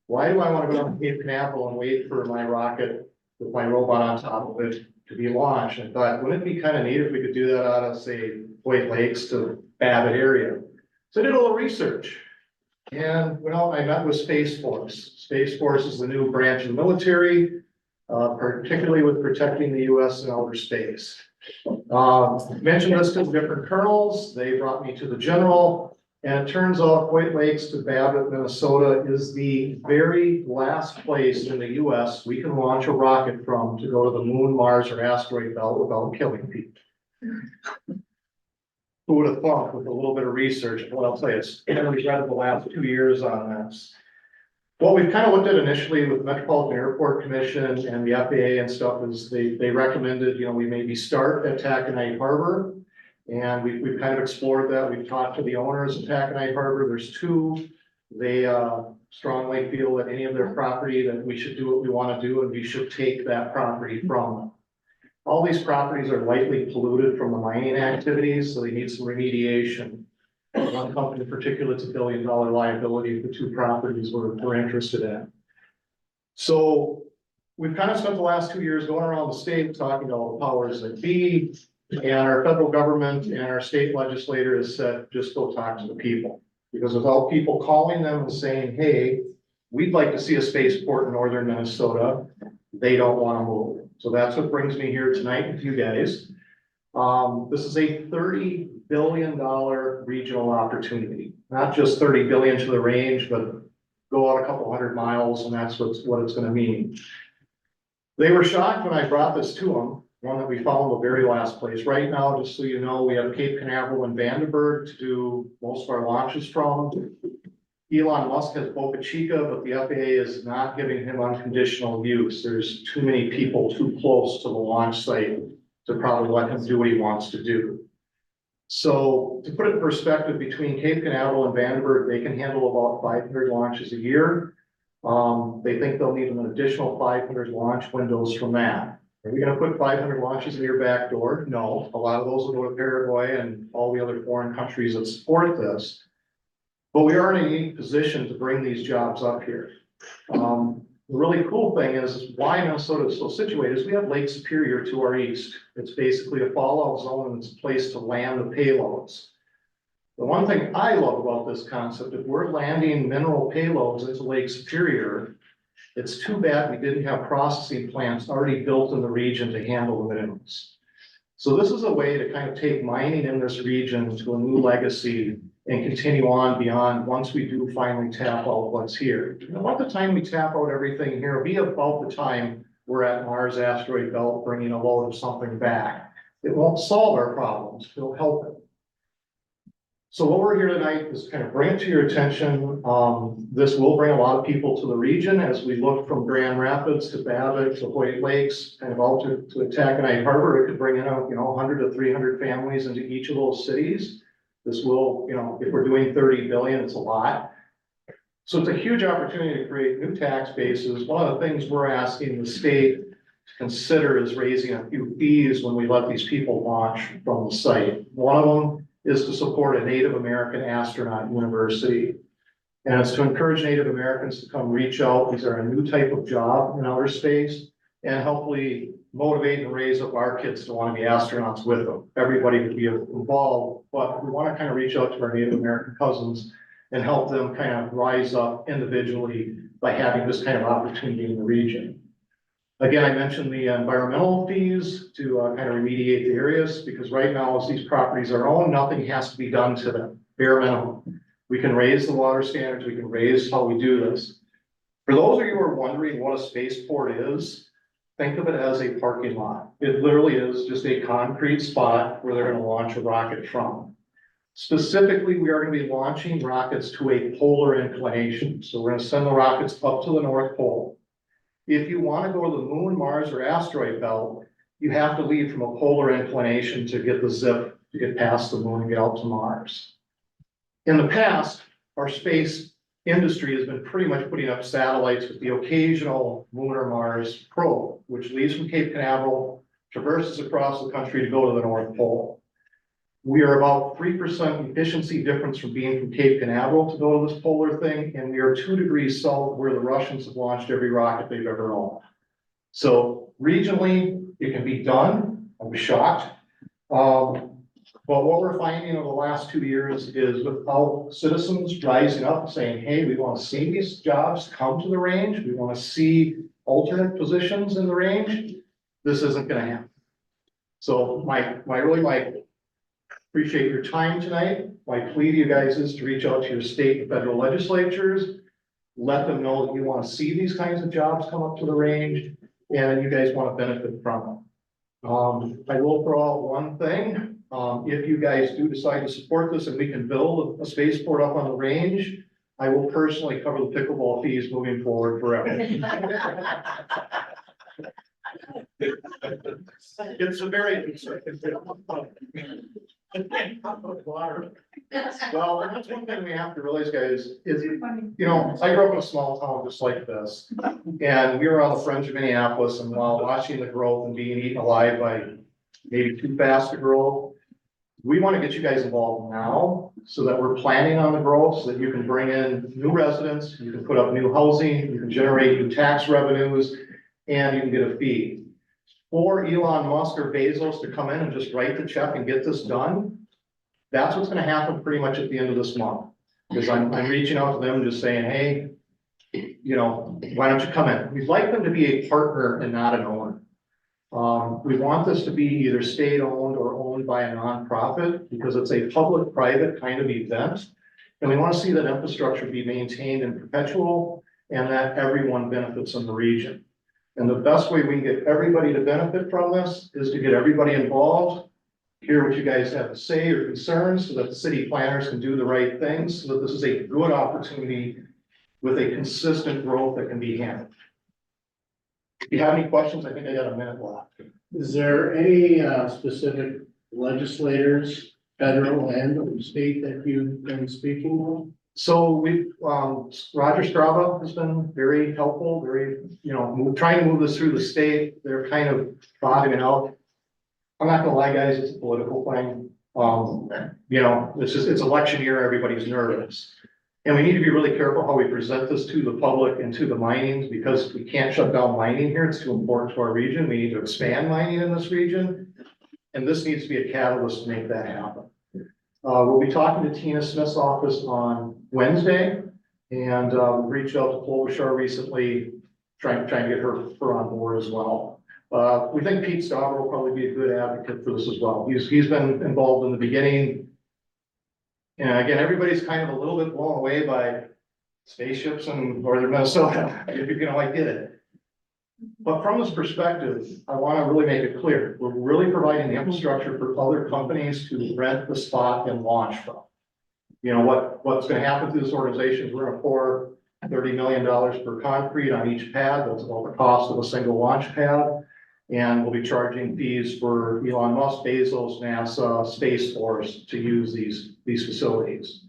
why do I want to go down to Cape Canaveral and wait for my rocket with my robot on top of it to be launched? I thought, wouldn't it be kind of neat if we could do that out of, say, White Lakes to Babbitt area? So I did a little research. And, well, I met with Space Force. Space Force is the new branch of the military, particularly with protecting the US and outer space. Mentioned this to the different colonels. They brought me to the general. And it turns out White Lakes to Babbitt, Minnesota is the very last place in the US we can launch a rocket from to go to the moon, Mars, or asteroid belt without killing people. Who would have thought with a little bit of research? Well, I'll tell you, it's really read the last 2 years on this. What we've kind of looked at initially with the Metropolitan Airport Commission and the FAA and stuff is they recommended, we maybe start at Taconite Harbor. And we've kind of explored that. We've talked to the owners of Taconite Harbor. There's two. They strongly feel that any of their property that we should do what we want to do and we should take that property from them. All these properties are lightly polluted from the mining activities, so they need some remediation. One company in particular, it's $1 billion liability for two properties we're interested in. So we've kind of spent the last 2 years going around the state talking to all the powers that be. And our federal government and our state legislator has said, just go talk to the people. Because without people calling them and saying, hey, we'd like to see a spaceport in northern Minnesota, they don't want to move. So that's what brings me here tonight with you guys. This is a $30 billion regional opportunity, not just 30 billion to the range, but go out a couple 100 miles, and that's what it's going to mean. They were shocked when I brought this to them, one that we found the very last place. Right now, just so you know, we have Cape Canaveral and Vandenberg to do most of our launches from. Elon Musk has Boca Chica, but the FAA is not giving him unconditional use. There's too many people too close to the launch site to probably let him do what he wants to do. So to put it in perspective, between Cape Canaveral and Vandenberg, they can handle about 500 launches a year. They think they'll need an additional 500 launch windows from that. Are we going to put 500 launches in your back door? No, a lot of those will go to Paraguay and all the other foreign countries that support this. But we are in a unique position to bring these jobs up here. The really cool thing is why Minnesota is so situated is we have Lake Superior to our east. It's basically a fallout zone and it's a place to land the payloads. The one thing I love about this concept, if we're landing mineral payloads into Lake Superior, it's too bad we didn't have processing plants already built in the region to handle the minerals. So this is a way to kind of take mining in this region to a new legacy and continue on beyond once we do finally tap out what's here. And about the time we tap out everything here, it'll be about the time we're at Mars asteroid belt bringing a load of something back. It won't solve our problems, it'll help it. So what we're here tonight is kind of bring it to your attention. This will bring a lot of people to the region as we look from Grand Rapids to Babbitt to White Lakes, kind of out to Taconite Harbor. It could bring in 100 to 300 families into each of those cities. This will, if we're doing 30 billion, it's a lot. So it's a huge opportunity to create new tax bases. One of the things we're asking the state to consider is raising a few fees when we let these people launch from the site. One of them is to support a Native American astronaut university. And it's to encourage Native Americans to come reach out. These are a new type of job in outer space and hopefully motivate and raise up our kids to want to be astronauts with them. Everybody would be involved, but we want to kind of reach out to our Native American cousins and help them kind of rise up individually by having this kind of opportunity in the region. Again, I mentioned the environmental fees to kind of remediate the areas, because right now, as these properties are owned, nothing has to be done to them, bare minimum. We can raise the water standards, we can raise how we do this. For those of you who are wondering what a spaceport is, think of it as a parking lot. It literally is just a concrete spot where they're going to launch a rocket from. Specifically, we are going to be launching rockets to a polar inclination. So we're going to send the rockets up to the North Pole. If you want to go to the moon, Mars, or asteroid belt, you have to leave from a polar inclination to get the zip to get past the moon and get out to Mars. In the past, our space industry has been pretty much putting up satellites with the occasional Lunar Mars probe, which leaves from Cape Canaveral, traverses across the country to go to the North Pole. We are about 3% efficiency difference from being from Cape Canaveral to go to this polar thing, and we are 2 degrees south where the Russians have launched every rocket they've ever owned. So regionally, it can be done. I was shocked. But what we're finding over the last 2 years is without citizens rising up and saying, hey, we want to see these jobs come to the range, we want to see alternate positions in the range, this isn't gonna happen. So my appreciate your time tonight. My plea to you guys is to reach out to your state and federal legislatures. Let them know that you want to see these kinds of jobs come up to the range and you guys want to benefit from them. I will throw out one thing. If you guys do decide to support this and we can build a spaceport up on the range, I will personally cover the pickleball fees moving forward forever. It's a very. Well, that's one thing we have to realize, guys, is, you know, I grew up in a small town just like this. And we were on the fringe of Minneapolis, and while watching the growth and being eaten alive by maybe too fast to grow, we want to get you guys involved now so that we're planning on the growth, so that you can bring in new residents, you can put up new housing, you can generate new tax revenues, and you can get a fee. For Elon Musk or Bezos to come in and just write the check and get this done, that's what's gonna happen pretty much at the end of this month. Because I'm reaching out to them just saying, hey, you know, why don't you come in? We'd like them to be a partner and not an owner. We want this to be either state-owned or owned by a nonprofit because it's a public-private kind of event. And we want to see that infrastructure be maintained and perpetual and that everyone benefits in the region. And the best way we can get everybody to benefit from this is to get everybody involved, hear what you guys have to say or concerns so that the city planners can do the right things, so that this is a good opportunity with a consistent growth that can be handled. If you have any questions, I think I got a minute left. Is there any specific legislators, federal and state, that you've been speaking with? So we've, Roger Straba has been very helpful, very, you know, trying to move this through the state. They're kind of bottoming out. I'm not gonna lie, guys, it's a political thing. You know, it's election year, everybody's nervous. And we need to be really careful how we present this to the public and to the minings, because we can't shut down mining here. It's too important to our region. We need to expand mining in this region. And this needs to be a catalyst to make that happen. We'll be talking to Tina Smith's office on Wednesday, and we reached out to Klobuchar recently, trying to get her on board as well. We think Pete Stauber will probably be a good advocate for this as well. He's been involved in the beginning. And again, everybody's kind of a little bit blown away by spaceships in northern Minnesota. You know, I get it. But from this perspective, I want to really make it clear, we're really providing the infrastructure for other companies to rent the spot and launch from. You know, what's going to happen to this organization is we're going to pour $30 million per concrete on each pad. That's about the cost of a single launch pad. And we'll be charging fees for Elon Musk, Bezos, NASA, Space Force to use these facilities.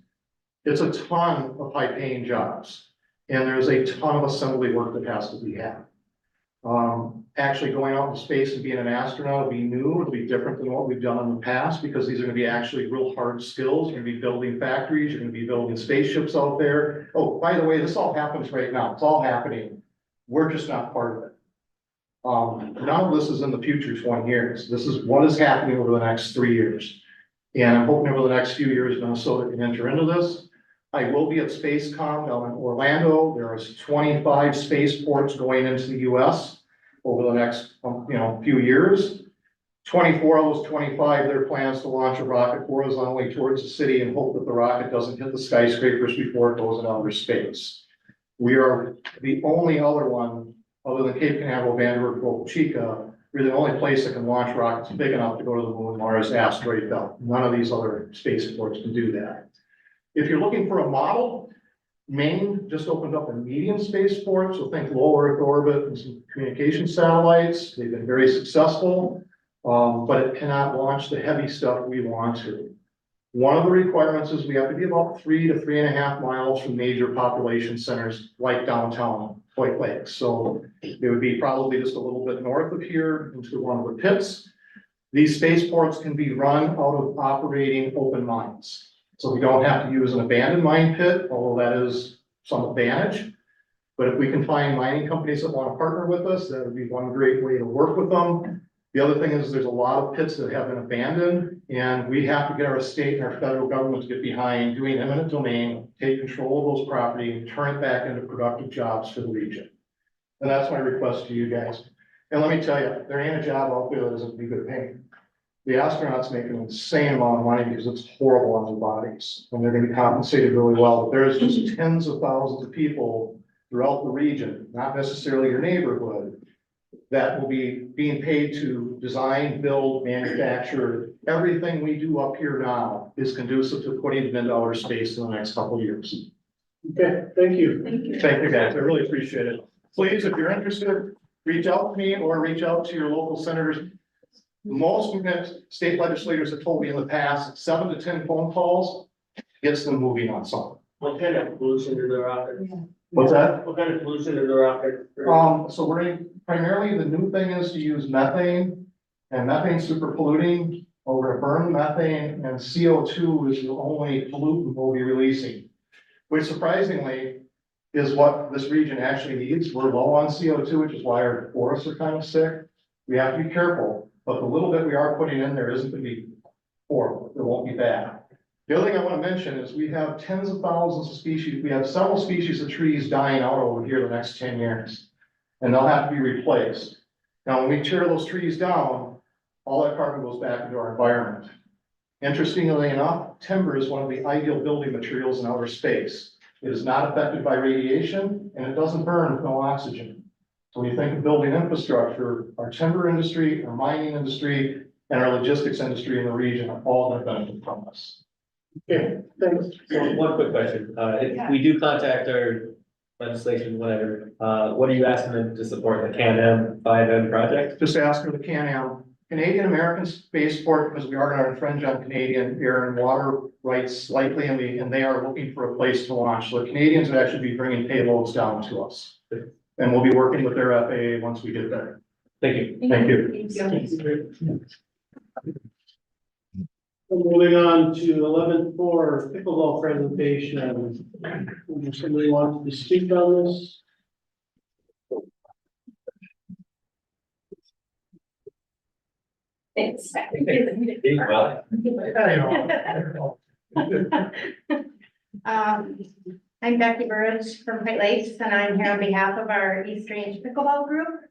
It's a ton of high-paying jobs, and there's a ton of assembly work that has to be had. Actually going out in space and being an astronaut will be new. It'll be different than what we've done in the past, because these are going to be actually real hard skills. You're going to be building factories. You're going to be building spaceships out there. Oh, by the way, this all happens right now. It's all happening. We're just not part of it. None of this is in the future 20 years. This is what is happening over the next 3 years. And I'm hoping over the next few years, Minnesota can enter into this. I will be at SpaceCom down in Orlando. There are 25 spaceports going into the US over the next, few years. 24 of those 25, there are plans to launch a rocket horizontally towards the city and hope that the rocket doesn't hit the skyscrapers before it goes into outer space. We are the only other one, other than Cape Canaveral, Vandenberg, Boca Chica, we're the only place that can launch rockets big enough to go to the moon, Mars, asteroid belt. None of these other spaceports can do that. If you're looking for a model, Maine just opened up a medium spaceport, so think low Earth orbit and some communication satellites. They've been very successful, but it cannot launch the heavy stuff we want to. One of the requirements is we have to be about 3 to 3.5 miles from major population centers like downtown White Lakes. So it would be probably just a little bit north of here into one of the pits. These spaceports can be run out of operating open mines. So we don't have to use an abandoned mine pit, although that is some advantage. But if we can find mining companies that want to partner with us, that would be one great way to work with them. The other thing is there's a lot of pits that have been abandoned, and we have to get our state and our federal government to get behind doing eminent domain, take control of those property and turn it back into productive jobs for the region. And that's my request to you guys. And let me tell you, there ain't a job out there that isn't be good paying. The astronauts make an insane amount of money because it's horrible on their bodies, and they're gonna be compensated really well. But there's just tens of thousands of people throughout the region, not necessarily your neighborhood, that will be being paid to design, build, manufacture. Everything we do up here now is conducive to putting it into outer space in the next couple of years. Okay, thank you. Thank you. Thank you, guys. I really appreciate it. Please, if you're interested, reach out to me or reach out to your local senators. Most state legislators have told me in the past, 7 to 10 phone calls gets them moving on something. What kind of pollution are there out there? What's that? What kind of pollution are there out there? So primarily the new thing is to use methane, and methane super polluting. We're gonna burn the methane, and CO2 is the only pollutant we'll be releasing. Which surprisingly is what this region actually needs. We're low on CO2, which is why our forests are kind of sick. We have to be careful, but the little bit we are putting in there isn't gonna be horrible. It won't be bad. The other thing I want to mention is we have tens of thousands of species. We have several species of trees dying out over here the next 10 years. And they'll have to be replaced. Now, when we tear those trees down, all that carbon goes back into our environment. Interestingly enough, timber is one of the ideal building materials in outer space. It is not affected by radiation, and it doesn't burn with no oxygen. So when you think of building infrastructure, our timber industry, our mining industry, and our logistics industry in the region are all going to benefit from this. Okay, thanks. So one quick question, if we do contact our legislation, whatever, what are you asking them to support the Can-Am 5M project? Just ask for the Can-Am, Canadian American Spaceport, because we are going to infringe on Canadian air and water rights slightly, and they are looking for a place to launch. So the Canadians would actually be bringing payloads down to us. And we'll be working with their FAA once we get there. Thank you. Thank you. Thank you. Moving on to 11.4 pickleball presentation. Does somebody want to speak on this? Thanks. I'm Becky Burridge from White Lakes, and I'm here on behalf of our East Range Pickleball Group.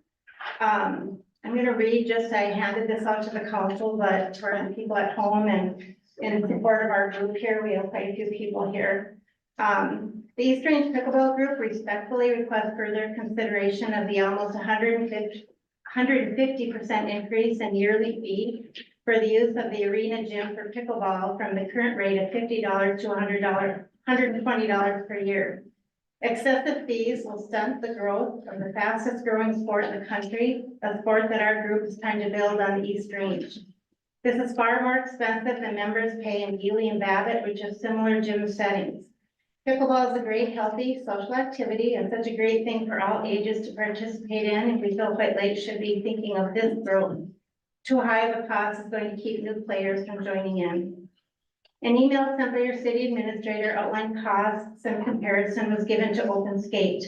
I'm gonna read, I handed this out to the council, but for the people at home and in support of our group here, we have quite a few people here. The East Range Pickleball Group respectfully requests further consideration of the almost 150% increase in yearly fee for the use of the arena gym for pickleball from the current rate of $50 to $120 per year. Excessive fees will stunt the growth of the fastest growing sport in the country, a sport that our group is trying to build on the East Range. This is far more expensive than members pay in Ely and Babbitt, which have similar gym settings. Pickleball is a great, healthy social activity and such a great thing for all ages to participate in, and we feel White Lakes should be thinking of this growth. Too high of a cost is going to keep new players from joining in. An email sent by your city administrator outlined costs and comparison was given to Open Skate.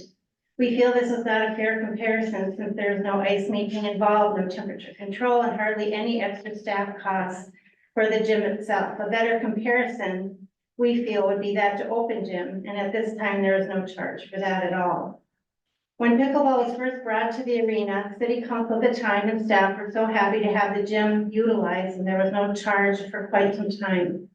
We feel this is not a fair comparison since there is no ice making involved, no temperature control, and hardly any extra staff costs for the gym itself. A better comparison, we feel, would be that to Open Gym, and at this time, there is no charge for that at all. When pickleball was first brought to the arena, City Council at the time and staff were so happy to have the gym utilized, and there was no charge for quite some time.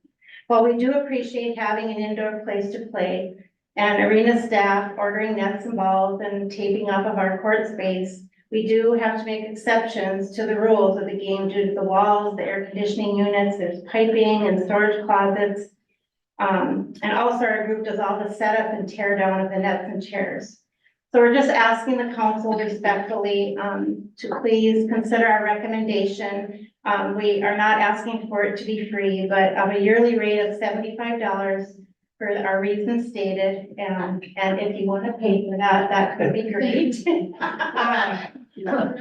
While we do appreciate having an indoor place to play and arena staff ordering nets and balls and taping up of our court space, we do have to make exceptions to the rules of the game due to the walls, the air conditioning units, there's piping and storage closets. And also our group does all the setup and tear down of the nets and chairs. So we're just asking the council respectfully, to please consider our recommendation. We are not asking for it to be free, but of a yearly rate of $75 for our reasons stated. And if you want to pay for that, that could be great.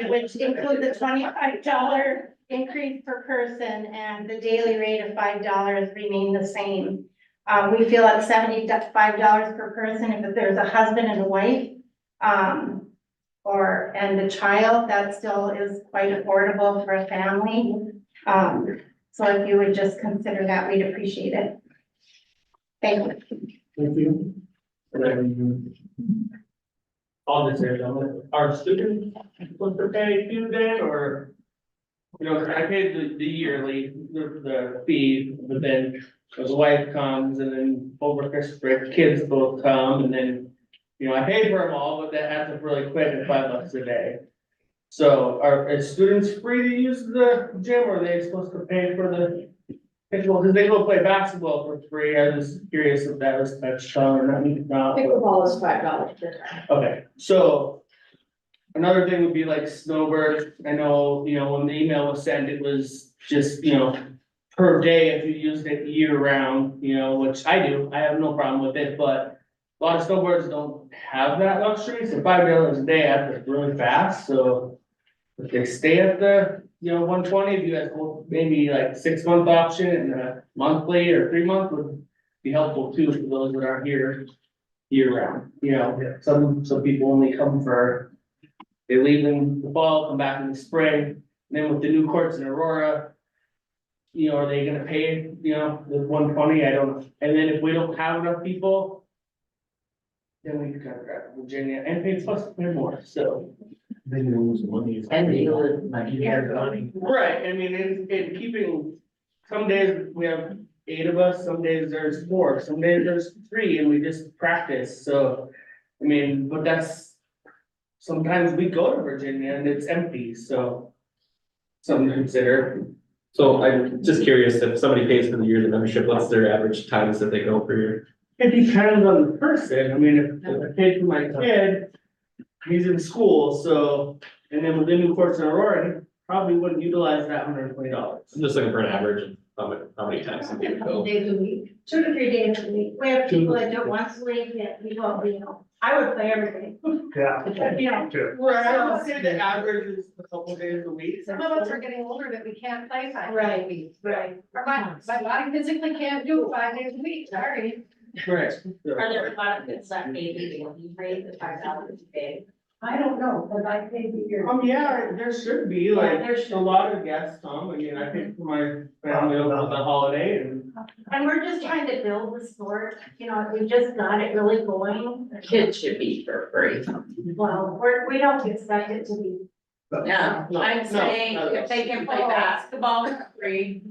Which includes a $25 increase per person and the daily rate of $5 remain the same. We feel at $75 per person, if there's a husband and a wife, and a child, that still is quite affordable for a family. So if you would just consider that, we'd appreciate it. Thank you. Thank you. And then all this area, our students supposed to pay due then, or? You know, I paid the yearly, the fee, but then the wife comes and then over Christmas break, kids both come and then. You know, I paid for them all, but that adds up really quick at $5 a day. So are students free to use the gym or are they supposed to pay for the pickleball? Cause they go play basketball for free. I was curious if that was touched on or not. Pickleball is $5 per time. Okay, so another thing would be like snowbirds. I know, you know, when the email was sent, it was just, you know, per day if you used it year round, you know, which I do. I have no problem with it, but a lot of snowboarders don't have that luxury, so $5 a day adds up really fast, so. If they stay at the, you know, 120, if you guys go maybe like 6-month option and a monthly or 3-month would be helpful too for those that aren't here year round, you know, some people only come for. They leave in the fall, come back in the spring, and then with the new courts in Aurora. You know, are they gonna pay, you know, the 120, I don't know, and then if we don't have enough people. Then we can contract with Virginia and pay plus pay more, so. Then you lose money. And you lose money. Right, I mean, in keeping, some days we have 8 of us, some days there's 4, some days there's 3, and we just practice, so. I mean, but that's, sometimes we go to Virginia and it's empty, so. Something to consider. So I'm just curious, if somebody pays for the yearly membership, what's their average times that they go per year? It depends on the person, I mean, if I paid for my kid, he's in school, so, and then with the new course in Aurora, he probably wouldn't utilize that $120. I'm just looking for an average of how many times. they go. Days a week, 2 to 3 days a week. We have people that do it once a week, that we don't, you know, I would play every day. Yeah. You know, Right, I would say the average is a couple days a week. some of us are getting older that we can't play 5 days a Right, week. right. Or my body physically can't do 5 days a week, sorry. Right. Are there a lot of kids that maybe you rate the $5 a day? I don't know, but I paid the year. Yeah, there should be, like, there should a lot of guests come, I mean, I think for my family over the holiday and. And we're just trying to build the sport, you know, we just got it really going. Kids should be for free. Well, we don't expect it to be. No, I'm saying if they can play basketball for free.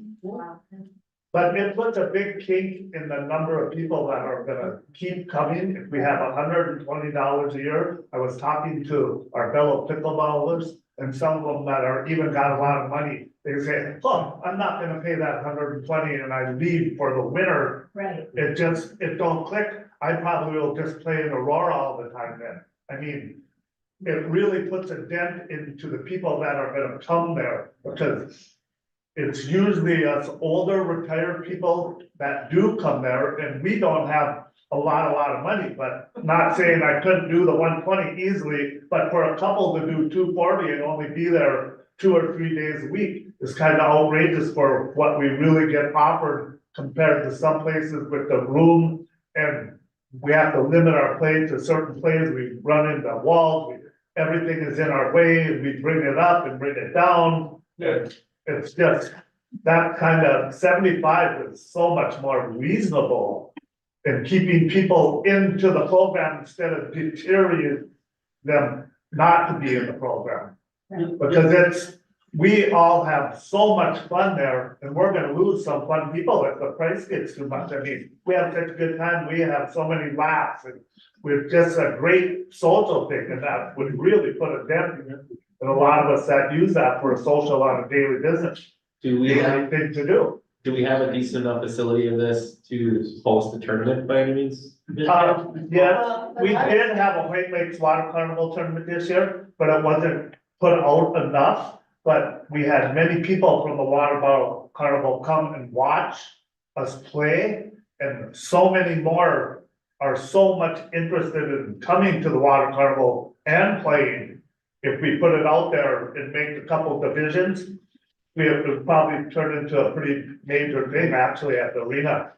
But it puts a big kink in the number of people that are gonna keep coming. If we have $120 a year, I was talking to our fellow pickleballers. And some of them that are even got a lot of money, they say, oh, I'm not gonna pay that 120 and I leave for the winter. Right. It don't click. I probably will just play in Aurora all the time then. I mean, it really puts a dent into the people that are gonna come there because. It's usually us older retired people that do come there and we don't have a lot of money, but not saying I couldn't do the 120 easily, but for a couple to do 240 and only be there 2 or 3 days a week is kind of outrageous for what we really get offered compared to some places with the room and we have to limit our play to certain plays. We run into walls, everything is in our way and we bring it up and bring it down. It's just, that kind of 75 is so much more reasonable in keeping people into the program instead of deteriorating them not to be in the program. Because we all have so much fun there and we're gonna lose some fun people if the price gets too much. I mean, we have such a good time, we have so many laughs and we're just a great social thing and that would really put a dent in it. And a lot of us that use that for a social on a daily business. Do we have, Anything to do. do we have a decent enough facility of this to host a tournament by any means? Yes, we did have a White Lakes Water Carnival tournament this year, but it wasn't put out enough. But we had many people from the Water Bottle Carnival come and watch us play, and so many more are so much interested in coming to the Water Carnival and playing. If we put it out there and make a couple divisions, we have to probably turn into a pretty major thing actually at the arena.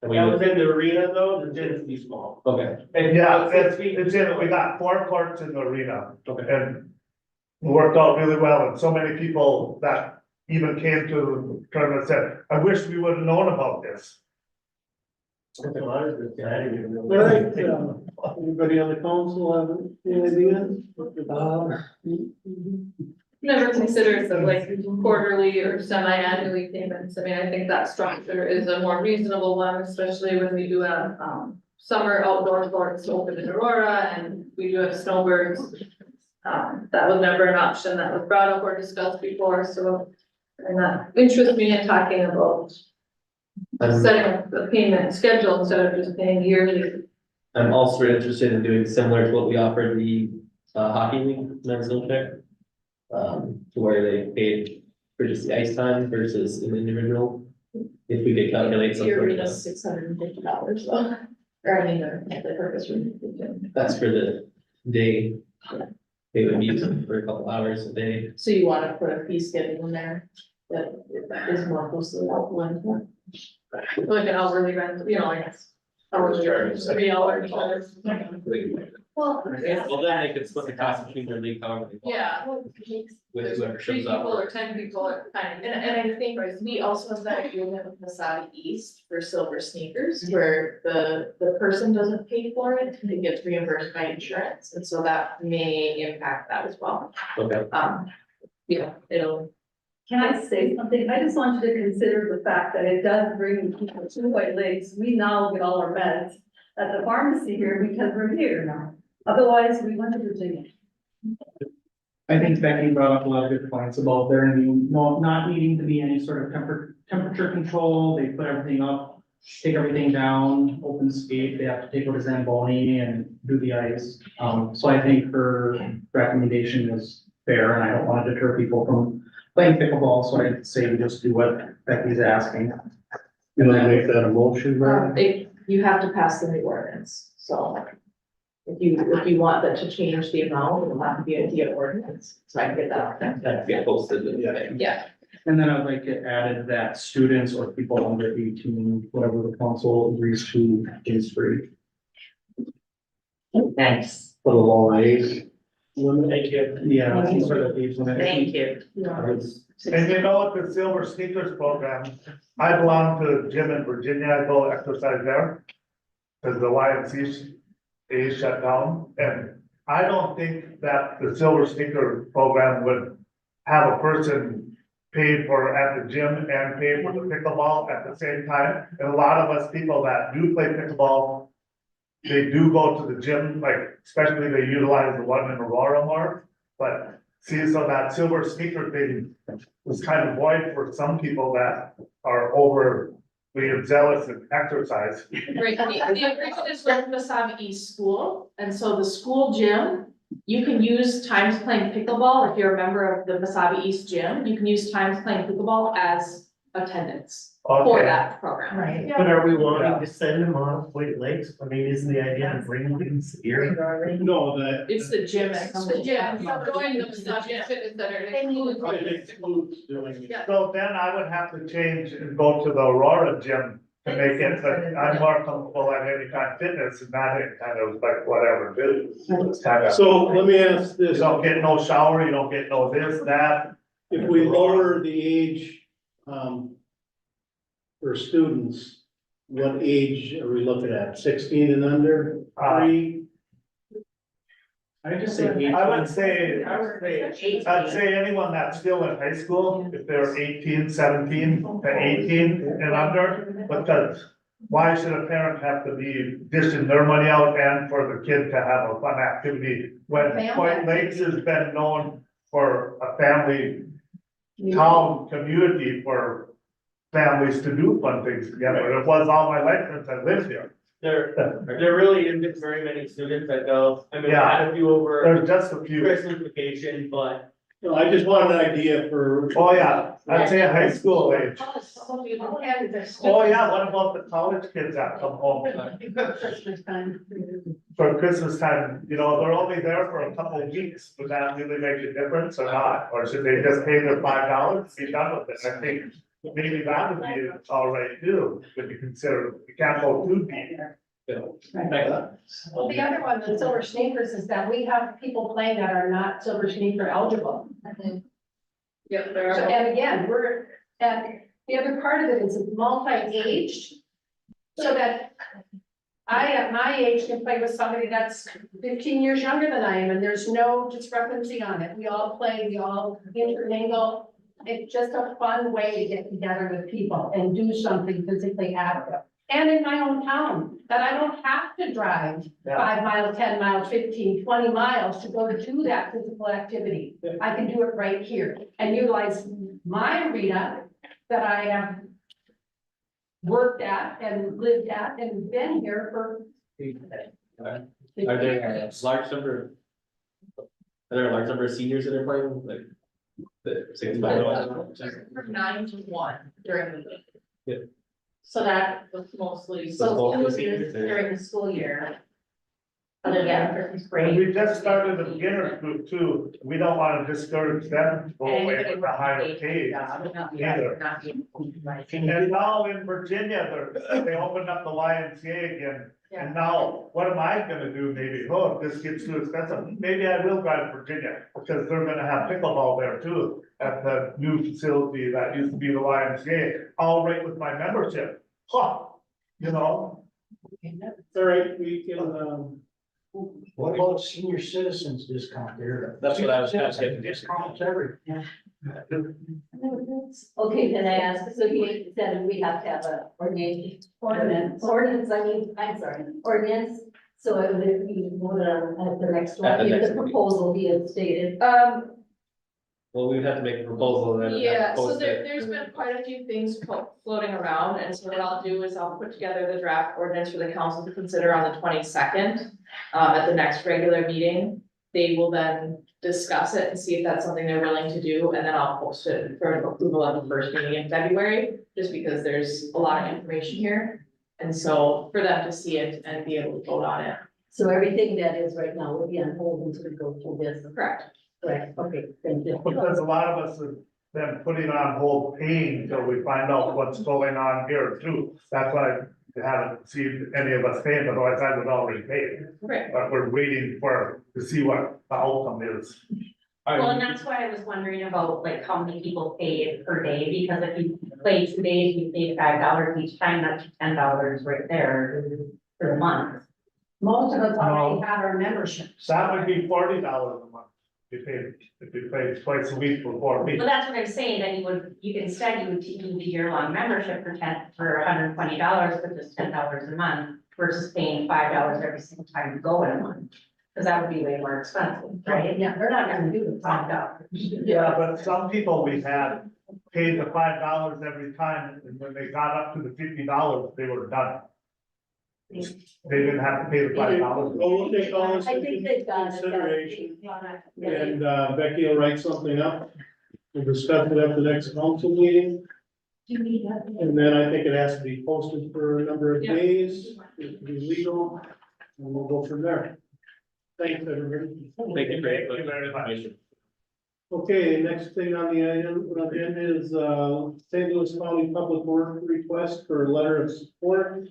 And we That was would- in the arena though, the gym's too small. Okay, And yeah, it's in, we got 4 courts in the arena. okay. And worked out really well, and so many people that even came to the tournament said, I wish we would have known about this. Everybody on the council have any ideas? Never considered the like quarterly or semi-annually payments. I mean, I think that structure is a more reasonable one, especially when we do have, summer outdoor sports open in Aurora and we do have snowbirds. That was never an option that was brought up or discussed before, so, and that interests me in talking about setting up the payment schedule instead of just paying yearly. I'm also interested in doing similar to what we offered the hockey league men's Olympic. To where they paid for just the ice time versus an individual. If we could calculate some Your sort arena's of, $650 though, or I mean, the purpose room. that's for the day. They would use it for a couple hours a day. So you wanna put a fee schedule in there that is more close to the local one? Like an hourly rent, you know, I guess. Hourly, 3 hours. Well. Well, then they could split the cost between their league, however they want. Yeah. With whoever 3 shows up. people or 10 people are kind of, and I think we also have that agreement with Masai East for silver sneakers, where the person doesn't pay for it, it gets reimbursed by insurance, and so that may impact that as well. Okay, Yeah, it'll. Can I say something? I just want you to consider the fact that it does bring people to White Lakes. We now get all our meds at the pharmacy here because we're here now. Otherwise, we went to Virginia. I think Becky brought up a lot of good points about there not needing to be any sort of temperature control. They put everything up, take everything down, open skate. They have to take out a Zamboni and do the ice. So I think her recommendation is fair, and I don't want to deter people from playing pickleball, so I'd say we just do what Becky's asking. You wanna make that a motion, Brian? You have to pass the new ordinance, so. If you want that to change the amount, it'll have to be a ordinance, so I can get that out there. that get posted. Yeah. And then I'd like it added that students or people under 18, whatever the council agrees to, is free. Thanks, For the low age. Thank you. Yeah, some sort of age limit. thank you. And you know, with the Silver Sneakers program, I belong to a gym in Virginia, I go exercise there. Cause the YMCA shut down, and I don't think that the Silver Sneaker program would have a person paid for at the gym and pay for the pickleball at the same time. And a lot of us people that do play pickleball, they do go to the gym, like especially they utilize the one in Aurora more. But see, so that Silver Sneaker thing was kind of void for some people that are overly zealous in exercise. Right, the agreement is with Wasabi East School, and so the school gym, you can use times playing pickleball, if you're a member of the Wasabi East gym, you can use times playing pickleball as attendance for Okay. that program. Right, but are we wanting to send them on White Lakes? I mean, isn't the idea to bring them here? No, that. It's the gym, it's the gym, going to the Wasabi Fitness Center, it includes. Yeah. So then I would have to change and go to the Aurora gym to make it, but I'm more comfortable at any kind of fitness and not any kind of like whatever it is. It's kind of, So let me ask you this, don't get no shower, you don't get no this, that. if we lower the age, for students, what age are we looking at? 16 and under? Three? I just say. I would say I'd say anyone that's still in high school, if they're 18, 17 to 18 and under, because why should a parent have to be dishing their money out and for the kid to have a fun activity? When White Lakes has been known for a family town community for families to do fun things together. It was all my life since I lived here. There really isn't very many students that go, I mean, we Yeah. had a few over There's just a few. Christmas vacation, but No, I just want an idea for. Oh, yeah, I'd say high school age. Some of you don't have their. Oh, yeah, what about the college kids that come home Christmas time. for Christmas time? You know, they're only there for a couple of weeks. Would that really make a difference or not? Or should they just pay their $5 to be done with it? I think maybe that would be all right too, if you consider, you can't go too deep. Well, the other one, the Silver Sneakers, is that we have people playing that are not Silver Sneaker eligible. Yep, there So, are. and again, and the other part of it is it's multi-aged. So that I, at my age, can play with somebody that's 15 years younger than I am, and there's no discrepancy on it. We all play, we all intermingle. It's just a fun way to get together with people and do something physically active. And in my own town, that I don't have to drive 5 miles, 10 miles, 15, 20 miles to go to do that physical activity. I can do it right here and utilize my arena that I have worked at and lived at and been here for. Are there a large number? Are there a large number of seniors that are playing, like? The 65? From 9 to 1 during the week. Yeah. So that was mostly. So both the Students seniors or- during the school year. Other than Christmas And break. we just started a beginner group too. We don't want to discourage them to go away with the higher pay either. And now in Virginia, they opened up the YMCA again. And now, what am I gonna do? Maybe, oh, if this gets too expensive, maybe I will drive to Virginia, because they're gonna have pickleball there too. At the new facility that used to be the YMCA, all right with my membership. Huh, you know? It's all right, we can, what about senior citizens discount there? That's what I was asking. Discounts everything. Okay, can I ask, so you said we have to have a ordinance, ordinance, so it would be voted on at the next At the one, if next the meeting. proposal be as stated. Well, we would have to make a proposal and then. we'd have to Yeah, so post it. there's been quite a few things floating around, and so what I'll do is I'll put together the draft ordinance for the council to consider on the 22nd. At the next regular meeting, they will then discuss it and see if that's something they're willing to do, and then I'll post it for approval at the first meeting in February, just because there's a lot of information here. And so for them to see it and be able to vote on it. So everything that is right now will be on hold until we go through this. Correct. Correct, okay, thank you. Because a lot of us have been putting on hold paying until we find out what's going on here too. That's why I haven't seen any of us paying, otherwise I would already pay. Right. But we're waiting to see what the outcome is. Well, and that's why I was wondering about like how many people pay per day, because if you play 2 days, you pay $5 each time, that's $10 right there for the month. Most of us already have our memberships. That would be $40 a month. If you pay twice a week for 4 weeks. Well, that's what I'm saying, then instead you would do the year-long membership for $120 for just $10 a month versus paying $5 every single time you go in a month. Cause that would be way more expensive, right? Yeah, they're not gonna do the $5. Yeah, but some people we had paid the $5 every time, and when they got up to the $50, they were done. They didn't have to pay the $5. Well, we'll take all this I into think they've done it. consideration, and Becky will write something up. We'll discuss it at the next council meeting, Do you need that? and then I think it has to be posted for a number of Yeah. days, it can be legal, and we'll go from there. Thanks, everybody. Thank you Thank you very much. information. Okay, next thing on the agenda is, St. Louis County Public Works request for a letter of support.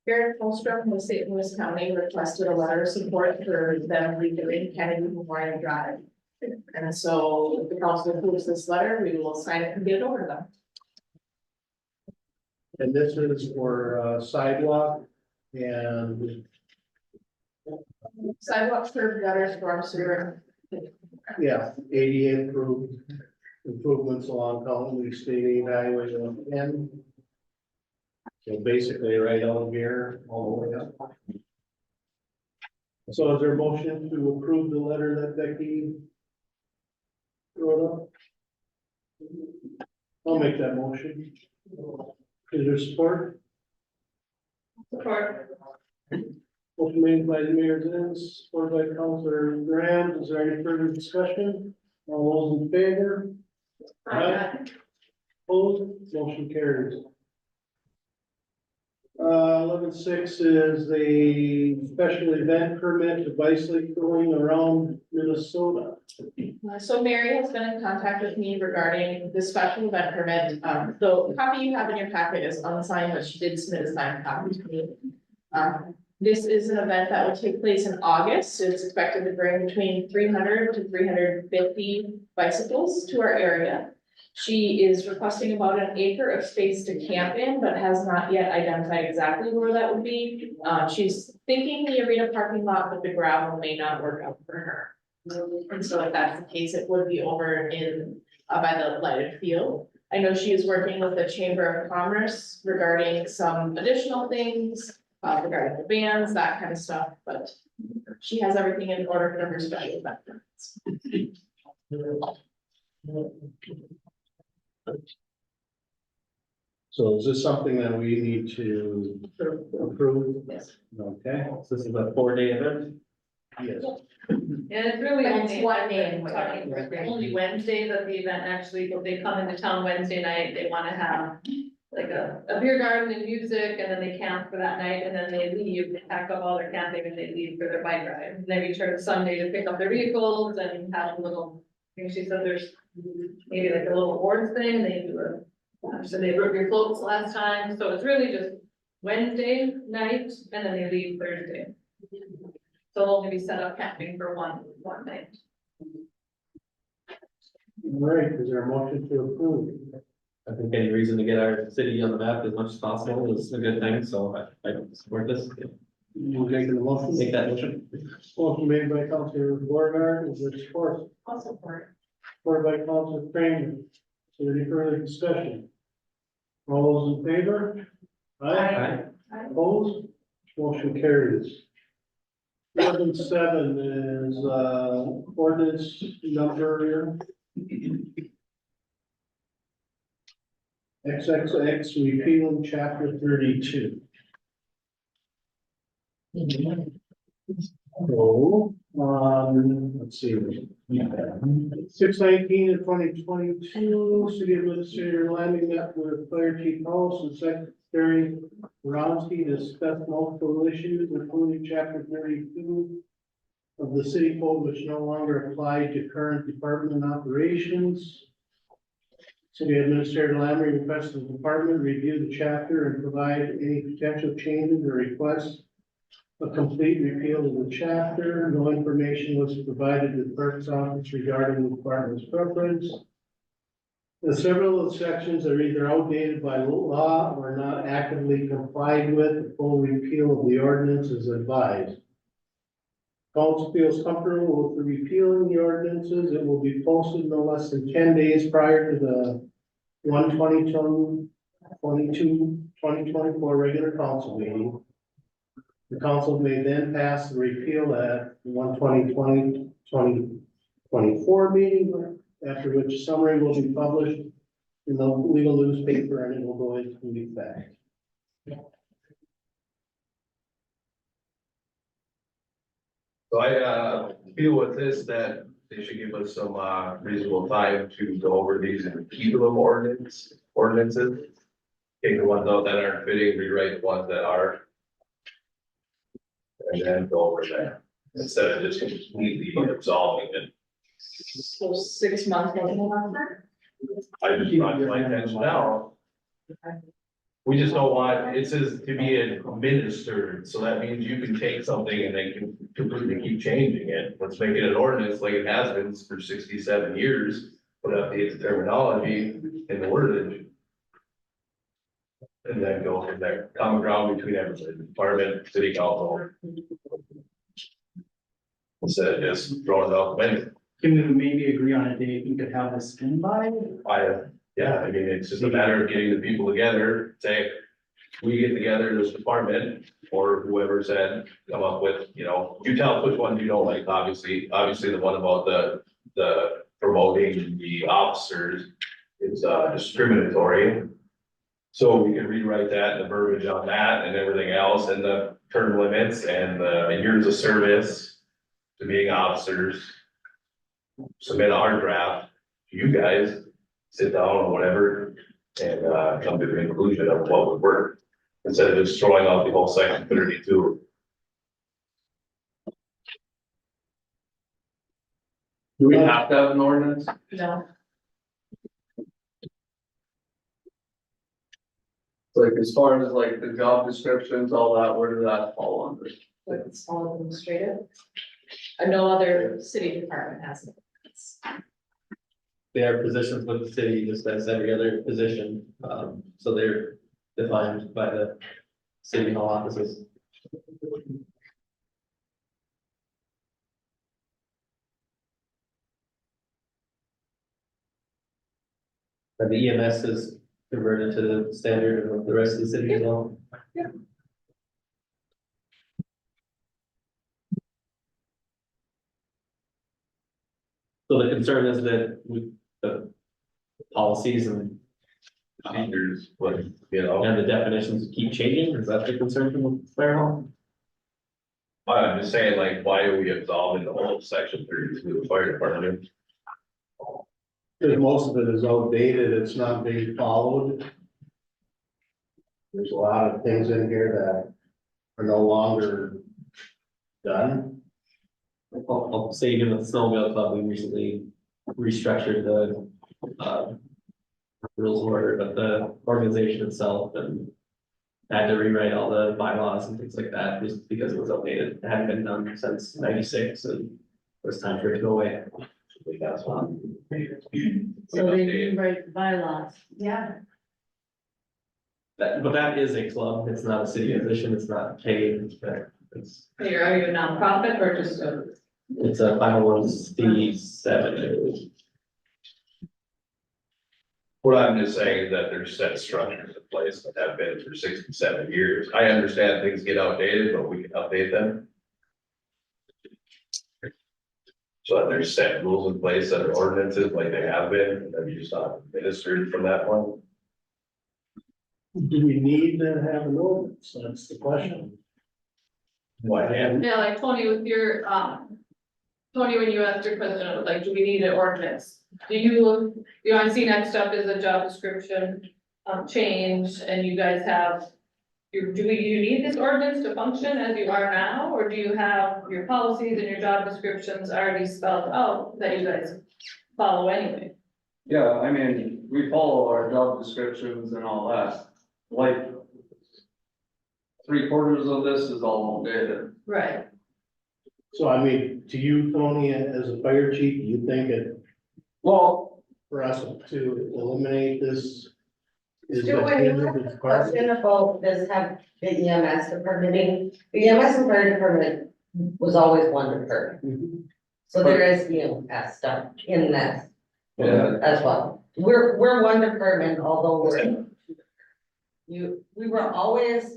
Garrett Holstrom from St. Louis County requested a letter of support for them redoing Kennedy Memorial Drive. And so if the council approves this letter, we will sign it and get it over to them. And this is for sidewalk and, Sidewalks, curb, gutters, storm sewer. yeah, ADA approved improvements along Colony State Highway 110. So basically right on here, all the way up. So is there a motion to approve the letter that Becky Minnesota? I'll make that motion. Is there support? Support. Motion made by the Mayor Zins, supported by Councilor Graham. Is there any further discussion? All those in favor? Aye. Opposed, motion carries. 11.6 is the special event permit to bicycle going around Minnesota. So Mary has been in contact with me regarding the special event permit. The copy you have in your packet is unsigned, but she did submit a signed copy to me. This is an event that will take place in August. It's expected to bring between 300 to 350 bicycles to our area. She is requesting about an acre of space to camp in, but has not yet identified exactly where that would be. She's thinking the arena parking lot, but the gravel may not work out for her. And so if that's the case, it would be over in, by the lighted field. I know she is working with the Chamber of Commerce regarding some additional things, regarding the bands, that kind of stuff, but she has everything in order for her special event permits. So is this something that we need to approve? Yes. Okay, So this is a 4-day event. yes. And it's really But only it's one day Wednesday, in talking only Wednesday that the event actually, if they come into town Wednesday night, they wanna have like a beer garden and music, and then they camp for that night, and then they leave, they pack up all their camping and they leave for their bike ride. And they return Sunday to pick up their vehicles and have a little, I think she said there's maybe like a little awards thing, they do so they broke your floats last time, so it's really just Wednesday night, and then they leave Thursday. So they'll only be set up camping for one night. All right, is there a motion to approve? I think any reason to get our city on the map as much as possible is a good thing, so I support this. You making the motion? Make that motion. Motion made by Councilor Borgard, is there support? Also for Supported by Councilor Kramer. Is there any further discussion? All those in favor? Aye. Opposed? Motion carries. 11.7 is, ordinance number XXX repealing chapter 32. So, let's see. 6/19 of 2022, city administrator Lammy met with Fire Chief House and Secretary Ronski to discuss multiple issues, including chapter 32 of the city code, which no longer applied to current department operations. City Administrator Lammy requested the department review the chapter and provide any potential changes or requests. A complete repeal of the chapter. No information was provided to the clerk's office regarding the department's preference. Several of the sections are either outdated by law or not actively complied with. The full repeal of the ordinance is advised. Council feels comfortable with the repealing the ordinances. It will be posted no less than 10 days prior to the 2024 regular council meeting. The council may then pass the repeal at 2024 meeting, after which a summary will be published in the legal newspaper and it will go into effect. So I feel with this that they should give us some reasonable time to go over these and repeal them ordinances. Take the ones out that aren't fitting, rewrite the ones that are. And then go over that, instead of just completely absolving it. so 6 months. I just brought to my attention now. We just don't want, it says to be administered, so that means you can take something and they can completely keep changing it. Let's make it an ordinance like it has been for 67 years, put update the terminology and the wordage. And then go from there, common ground between everybody, department, city council. Instead of just throwing it out the window. Can we maybe agree on a date we could have this in by? Yeah, I mean, it's just a matter of getting the people together, say, we get together as a department, or whoever said, come up with, you tell us which ones you don't like, obviously the one about the promoting the officers is discriminatory. So we can rewrite that, the verbiage on that and everything else, and the term limits and the years of service to being officers. Submit our draft to you guys, sit down or whatever, and come to the conclusion of what would work. Instead of just throwing out the whole section 32. Do we have to have an ordinance? No, Like as far as like the job descriptions, all that, where does that fall under? but it's all administrative. No other city department has it. They are positions with the city, just as every other position, so they're defined by the city hall offices. And the EMS is converted to the standard of the rest of the city as well. So the concern is that with the policies and Procedures, but, you know, the definitions keep changing, is that the concern from the fire hall? I'm just saying, like, why are we absolving the whole section 32 of the fire department? Because most of it is outdated, it's not being followed. There's a lot of things in here that are no longer done. I'll say even with the snowmobile club, we recently restructured the, rules and order, but the organization itself and had to rewrite all the bylaws and things like that, just because it was outdated. It hadn't been done since '96, and it was time for it to go away. That's one. So they rewrite the bylaws. Yeah. But that is a club, it's not a city position, it's not paid, it's, Are you a nonprofit or just a? it's a 501c7. What I'm just saying is that there's set structures in place that have been for 67 years. I understand things get outdated, but we can update them. So that there's set rules in place that are ordinances like they have been, and you just not administered from that point. Do we need to have an ordinance? That's the question. Why can't? Yeah, like Tony, with your, Tony, when you asked your question, it was like, do we need an ordinance? Do you want to see next up is a job description, change, and you guys have. Do you need this ordinance to function as you are now, or do you have your policies and your job descriptions already spelled out that you guys follow anyway? Yeah, I mean, we follow our job descriptions and all that, like. 3/4 of this is all outdated. Right. So I mean, to you, Tony, as a fire chief, do you think it, Well, for us to eliminate this? Is Stu, when you have a question about does have the EMS department, the EMS and fire department was always one department. So there is EMS stuff in this as well. We're one department, although we were always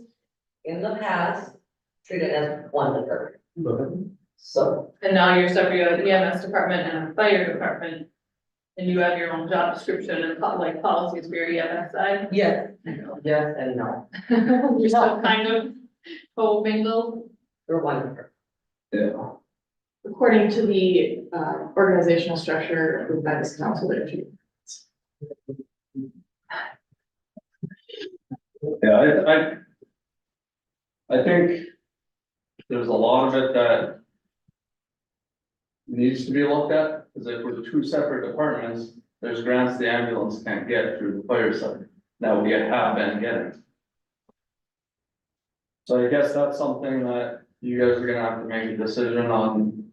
in the past treated as one department. So, And now you're separate, you have an EMS department and a fire department. And you have your own job description and like policies for your EMS side. yes, yes and no, You're still kind of co-mingled. we're one department. yeah, According to the organizational structure approved by this council, there are two. yeah, I think there's a lot of it that needs to be looked at, because if we're two separate departments, there's grants the ambulance can't get through the fire side. That we have been getting. So I guess that's something that you guys are gonna have to make a decision on.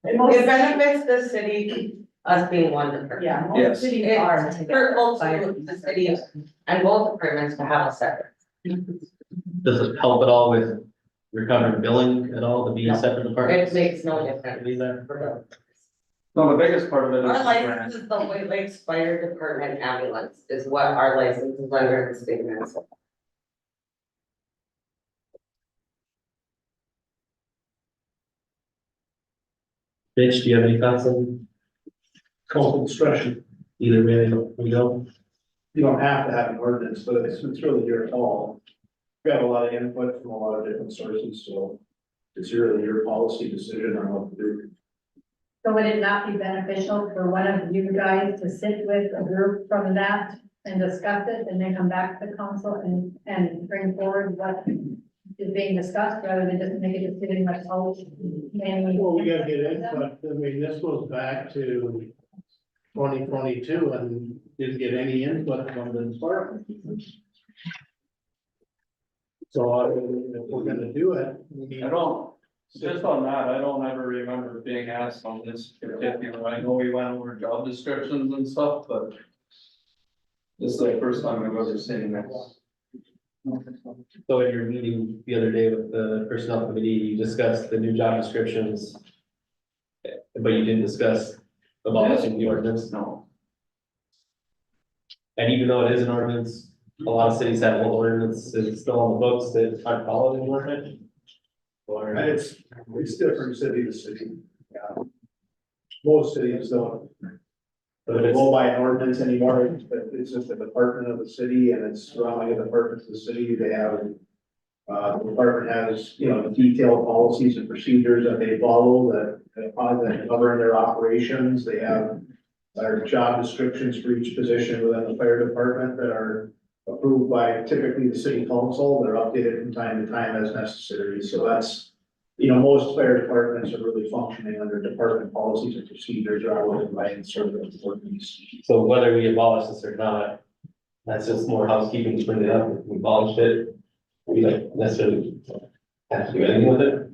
It benefits the city, us being one department. Yeah, Yes. most cities are. It's hurtful to the city and both departments to have a separate. Does it help at all with recovering billing at all to be a separate It department? makes no difference. Leave that. No, the biggest part of it is Our the license grant. is the White Lakes Fire Department ambulance is what our license is under the state of Minnesota. Mitch, do you have any thoughts on Council discretion, either way we go? you don't have to have an ordinance, but it's really your call. We have a lot of input from a lot of different sources, so it's really your policy decision on what to do. So would it not be beneficial for one of you guys to sit with a group from that and discuss it and then come back to the council and bring forward what is being discussed rather than just make a decision myself? Well, we gotta get input, I mean, this goes back to 2022 and didn't get any input from the department. So if we're gonna do it, we need. I don't, just on that, I don't ever remember being asked on this particular, I know we went over job descriptions and stuff, but this is the first time I've ever seen this. So in your meeting the other day with the personnel committee, you discussed the new job descriptions. But you didn't discuss abolishing the ordinance? No. And even though it is an ordinance, a lot of cities have old ordinances still on the books that aren't followed anymore. Or And it's different city to city. Yeah. Most cities don't. but it's, Go by an ordinance anymore, but it's just a department of the city and it's surrounding a department of the city, they have. The department has, detailed policies and procedures that they follow that cover their operations, they have. Their job descriptions for each position within the fire department that are approved by typically the city council, they're updated from time to time as necessary, so that's. Most fire departments are really functioning under department policies and procedures rather than by sort of ordinance. so whether we abolish this or not, that's just more housekeeping to bring it up. If we abolished it, we don't necessarily have to do anything with it.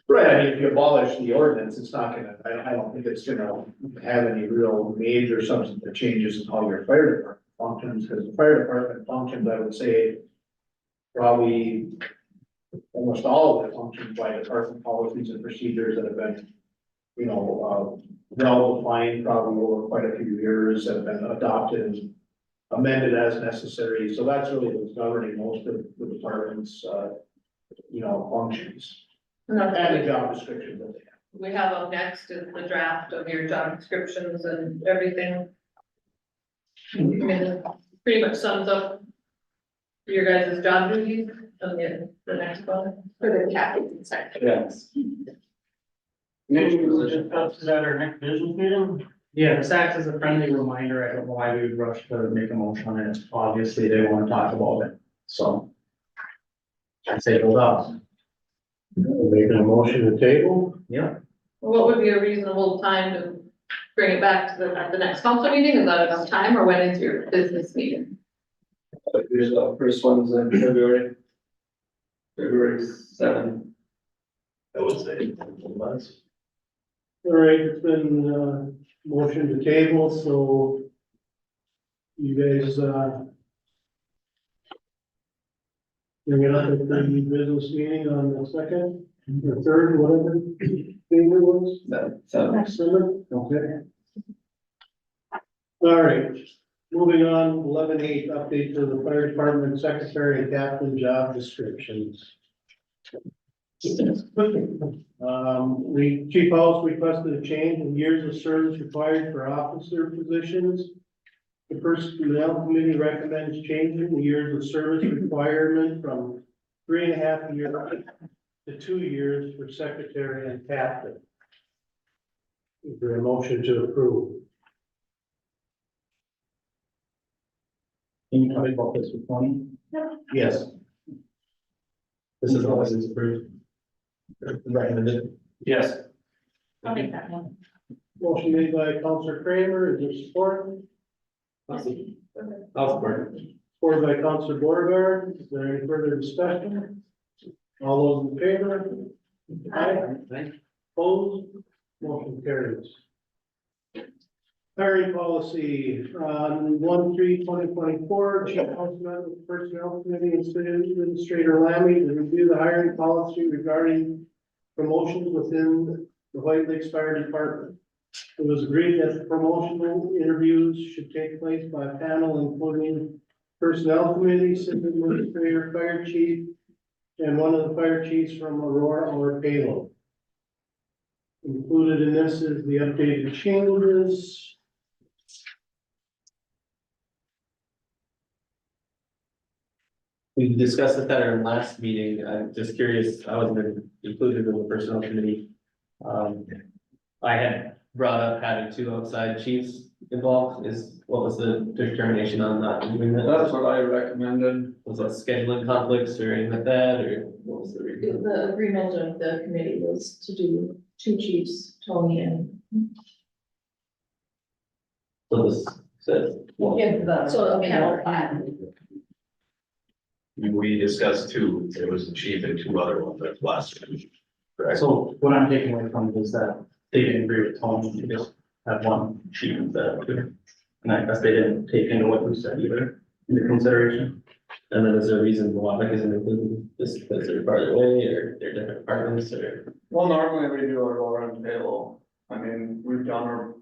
Right, I mean, if you abolish the ordinance, it's not gonna, I don't think it's gonna have any real major substantive changes in how your fire department functions, because the fire department functions, I would say. Probably almost all of it functions by department policies and procedures that have been, well defined probably over quite a few years, that have been adopted and amended as necessary, so that's really what's governing most of the department's, functions. And the job description that they have. We have up next is the draft of your job descriptions and everything. I mean, it pretty much sums up your guys' job duties and the next one for the captain side. Yes. Next position, is that our next business meeting? Yeah, this acts as a friendly reminder. I don't know why we would rush to make a motion on it. Obviously, they want to talk about it, so. I'd say hold up. Making a motion to table? Yeah. What would be a reasonable time to bring it back to at the next council meeting? Is that enough time or when is your business meeting? Here's the first one's in February 7th. I would say. All right, it's been, motion to table, so you guys, bring it up at the business meeting on the second, or third, whatever, favorite was. Seventh, okay. All right, moving on, 11.8, update to the fire department secretary and captain job descriptions. Chief House requested a change in years of service required for officer positions. The personnel committee recommends changing the years of service requirement from 3.5 years to 2 years for secretary and captain. Is there a motion to approve? Can you tell me about this with Tony? Yes. This is always approved. Recommended. Yes. I'll make that one. Motion made by Counselor Kramer, is there support? I'll support. Supported by Counselor Beauregard, is there any further discussion? All those in favor? Aye. Opposed? Motion carries. Hiring policy, on 1/3/2024, Chief House met with Personnel Committee and City Administrator Lammy to review the hiring policy regarding promotions within the White Lakes Fire Department. It was agreed that promotional interviews should take place by a panel including Personnel Committee, City Administrator, Fire Chief, and one of the fire chiefs from Aurora or Palo. Included in this is the updated changes. We discussed it at our last meeting. I'm just curious, I wasn't included in the personnel committee. I had brought up having two outside chiefs involved. What was the determination on not doing that? That's what I recommended. Was that scheduling conflicts or anything like that, or what was the reason? The agreement of the committee was to do two chiefs, Tony and. So this says, So, okay. We discussed two, it was the chief and two other ones that last week. Correct? So what I'm taking away from it is that they didn't agree with Tony to just have one chief instead of two. And I guess they didn't take into what we said either, into consideration. and then is there a reason Waback isn't included, just because they're farther away, or they're different departments, or? Well, normally we do our lower end payroll. I mean, we've done our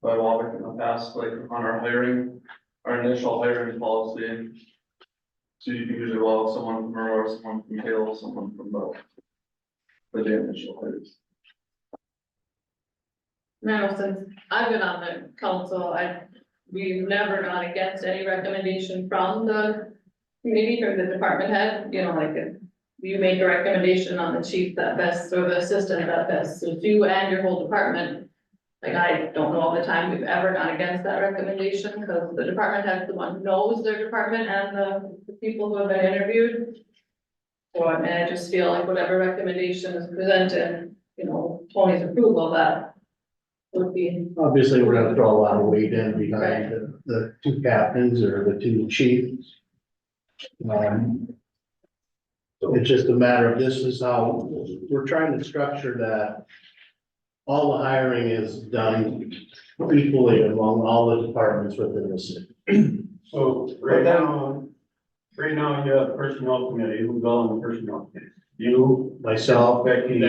by Waback in the past, like on our hiring, our initial hiring policy. So you can usually allow someone from Aurora, someone from Hale, someone from both. For the initial hires. Now, since I've been on the council, we've never gone against any recommendation from the committee or the department head, you know, like if you make a recommendation on the chief that best or the assistant that best, so you and your whole department. Like, I don't know all the time we've ever gone against that recommendation, because the department head is the one who knows their department and the people who have been interviewed. So, I mean, I just feel like whatever recommendation is presented, you know, Tony's approval of that would be. Obviously, we're gonna throw a lot of weight in behind the two captains or the two chiefs. It's just a matter of, this is how, we're trying to structure that. All the hiring is done equally among all the departments within the city. So right now you have personnel committee, who's all on the personnel committee? You, Myself, Becky,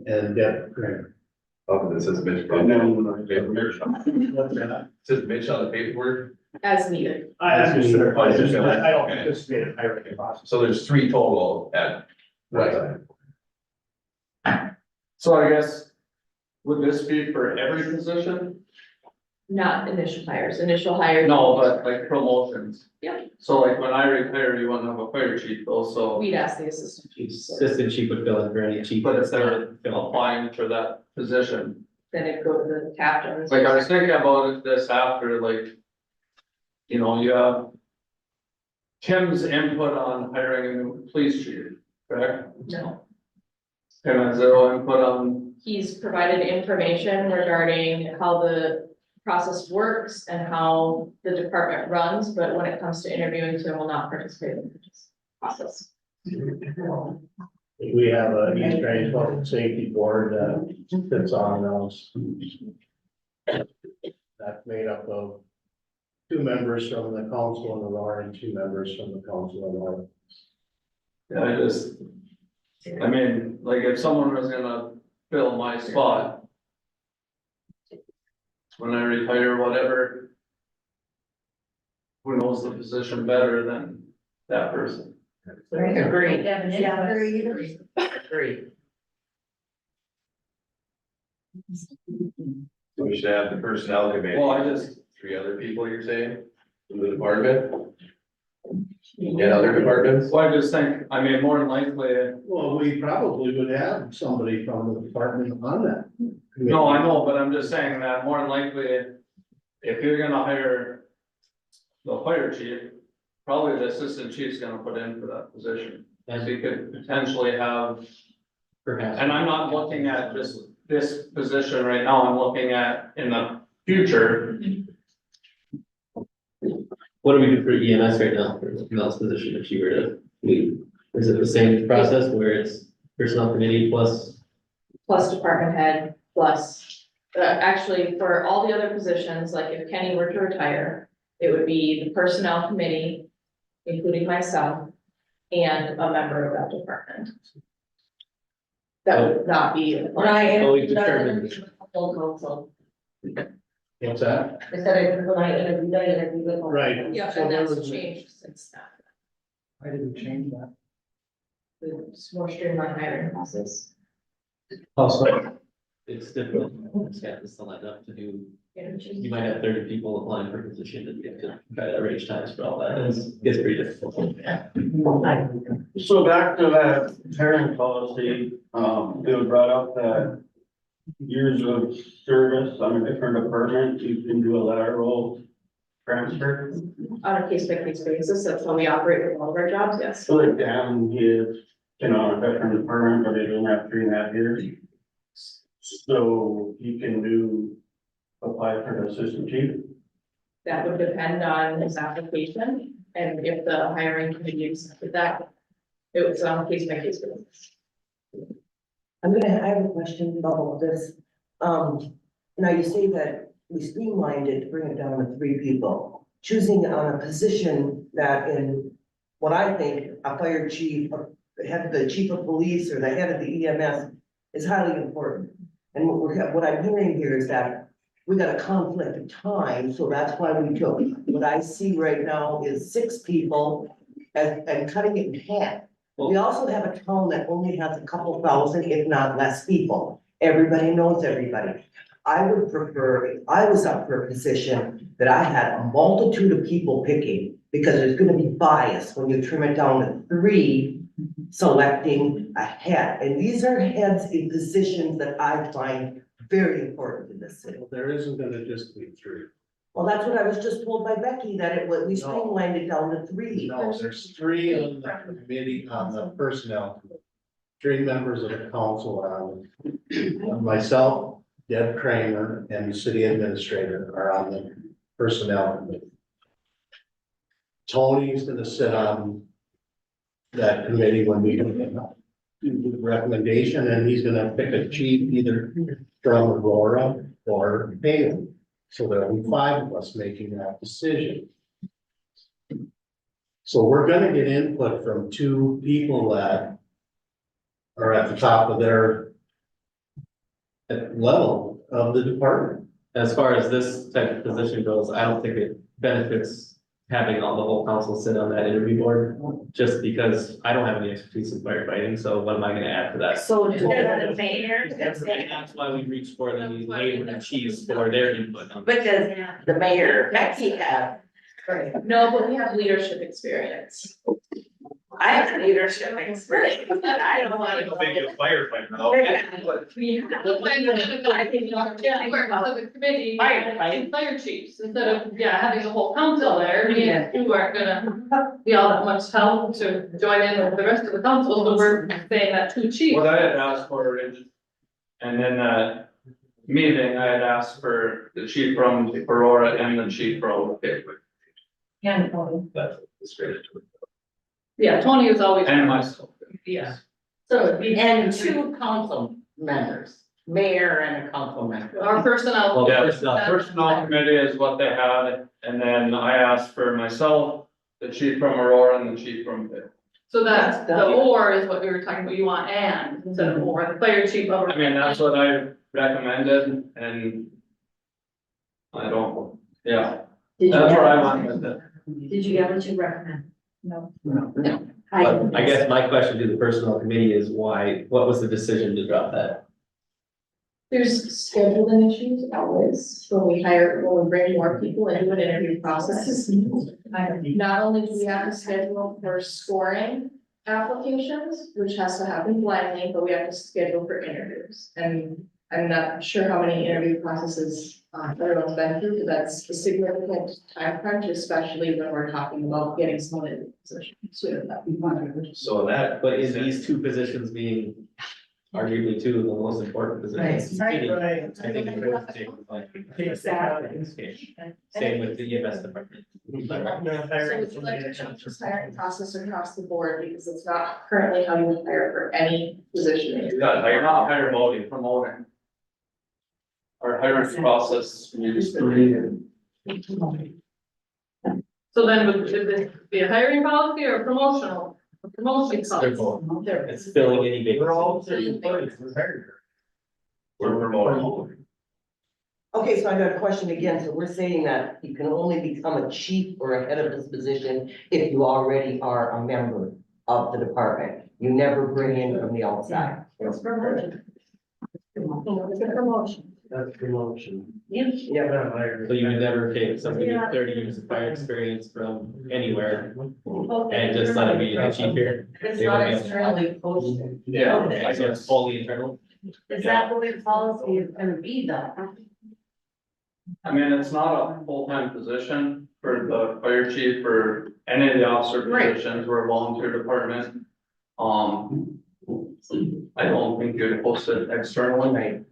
and Deb Kramer. Oh, this says Mitch. and then. What's that? Says Mitch on the paperwork, As needed. I don't Okay. participate in hiring process. so there's three total at one time. So I guess, would this be for every position? Not initial hires. No, but like promotions. Yeah. So like when I retire, you want to have a fire chief also, We'd ask the assistant chiefs, Assistant chief would fill in for any chief. but if they're that's not filled. applying for that position. then it'd go to the captains. Like I was thinking about it this after, like. You know, you have. Tim's input on hiring a new police chief, correct? No, And a zero input on, he's provided information regarding how the process works and how the department runs, but when it comes to interviewing, Tim will not participate in the process. We have a East Range Public Safety Board that sits on those. That's made up of 2 members from the council of Aurora and 2 members from the council of Aurora. I mean, like if someone was gonna fill my spot. When I retire, whatever. Who knows the position better than that person? Agreed. Yeah, very Agreed. So we should have the personnel committee. Well, I just, 3 other people, you're saying, from the department? And other departments? well, I just think, I mean, more than likely, Well, we probably would have somebody from the department on that. committee. no, I know, but I'm just saying that more than likely. If you're gonna hire. The fire chief, probably the assistant chief's gonna put in for that position, as you could potentially have. Perhaps. And I'm not looking at just this position right now, I'm looking at in the future. What do we do for EMS right now, for Mel's position, if she were to leave? Is it the same process where it's personnel committee plus? Plus department head, plus, actually, for all the other positions, like if Kenny were to retire, it would be the personnel committee, including myself, and a member of that department. That would not be. Ryan. Oh, we determined. Full council. What's that? I said, when I interviewed, with. Right. Yeah, So and there that's was a- changed since that, I didn't change that. it's more streamlined hiring process. Also, it's difficult, staff is still not enough to do. You might have 30 people applying for a position and you have to try to arrange times for all that, it's pretty difficult. So back to that hiring policy, it was brought up that years of service on a different department, you can do a lateral transfer. On a case-by-case basis, that's how we operate with all of our jobs, yes. So like Dan, he is, a different department, but he's been there 3.5 years. So he can apply for the assistant chief. That would depend on his application, and if the hiring committee accepted that, it was on a case-by-case basis. I have a question about all this. Now you say that we streamlined it to bring it down to 3 people. Choosing on a position that in what I think a fire chief, or head of the chief of police or the head of the EMS is highly important. And what I'm hearing here is that we got a conflict of time, so that's why we took, what I see right now is 6 people and cutting it in half. We also have a town that only has a couple thousand, if not less people. Everybody knows everybody. I would prefer, if I was up for a position, that I had a multitude of people picking, because there's gonna be bias when you trim it down to 3, selecting a head. And these are heads in positions that I find very important in this city. There isn't gonna just be 3. Well, that's what I was just told by Becky, that we streamlined it down to 3. No, there's 3 on the committee, on the personnel. 3 members of the council, myself, Deb Kramer, and the city administrator are on the personnel committee. Tony's gonna sit on that committee when we do the recommendation, and he's gonna pick a chief either from Aurora or Bailey. So there'll be 5 of us making that decision. So we're gonna get input from 2 people that are at the top of their level of the department. As far as this type of position goes, I don't think it benefits having all the whole council sit on that interview board, just because I don't have any expertise in firefighting, so what am I gonna add to that? So Does the mayor, That's why we reached for the mayor and chiefs for their input on. but does the mayor, Becky have? No, but we have leadership experience. I have leadership experience, but I don't want to. Make you a firefighter, though. The committee, and fire chiefs, instead of, having the whole council there, we aren't gonna be all that much help to join in with the rest of the council, so we're saying that 2 chiefs. What I had asked for, and then that meeting, I had asked for the chief from Aurora and the chief from Gateway. And Tony. That's great. Yeah, Tony is always. And myself. Yeah. So, and 2 council members, mayor and a council member. Our personnel. Well, Yeah, personnel- personnel committee is what they had, and then I asked for myself, the chief from Aurora and the chief from Pitt. So that's, the or is what we were talking about, you want and instead of or, the fire chief over. I mean, that's what I recommended, and I don't, that's where I went with it. Did you get what you recommend? No. But I guess my question to the personnel committee is why, what was the decision to drop that? There's scheduling issues always, when we bring more people into an interview process. Not only do we have to schedule for scoring applications, which has to happen blindly, but we have to schedule for interviews. And I'm not sure how many interview processes everyone's been through, but that's a significant time crunch, especially when we're talking about getting someone in position sooner than that. So that, but in these 2 positions being arguably 2 of the most important positions. Right. I think it's worth taking like. Same with the EMS department. So would you like to change this hiring process across the board, because it's not currently how you would hire for any position. You're not hiring, promoting. Our hiring process, you just read. So then would this be a hiring policy or a promotional? A promotion They're policy? both. It's filling any vacancies. We're promoting. Okay, so I got a question again. So we're saying that you can only become a chief or a head of this position if you already are a member of the department. You never bring in from the outside. It's promotion. It's a promotion. That's promotion. Yeah, but I'm hired. So you would never take somebody with 30 years of fire experience from anywhere and just let it be the chief here? It's They not would be- externally posted. Yeah, so it's fully internal. Is that the way policy is gonna be though? I mean, it's not a full-time position for the fire chief or any of the officer Right. positions, we're a volunteer department. I don't think you'd post it externally. Right.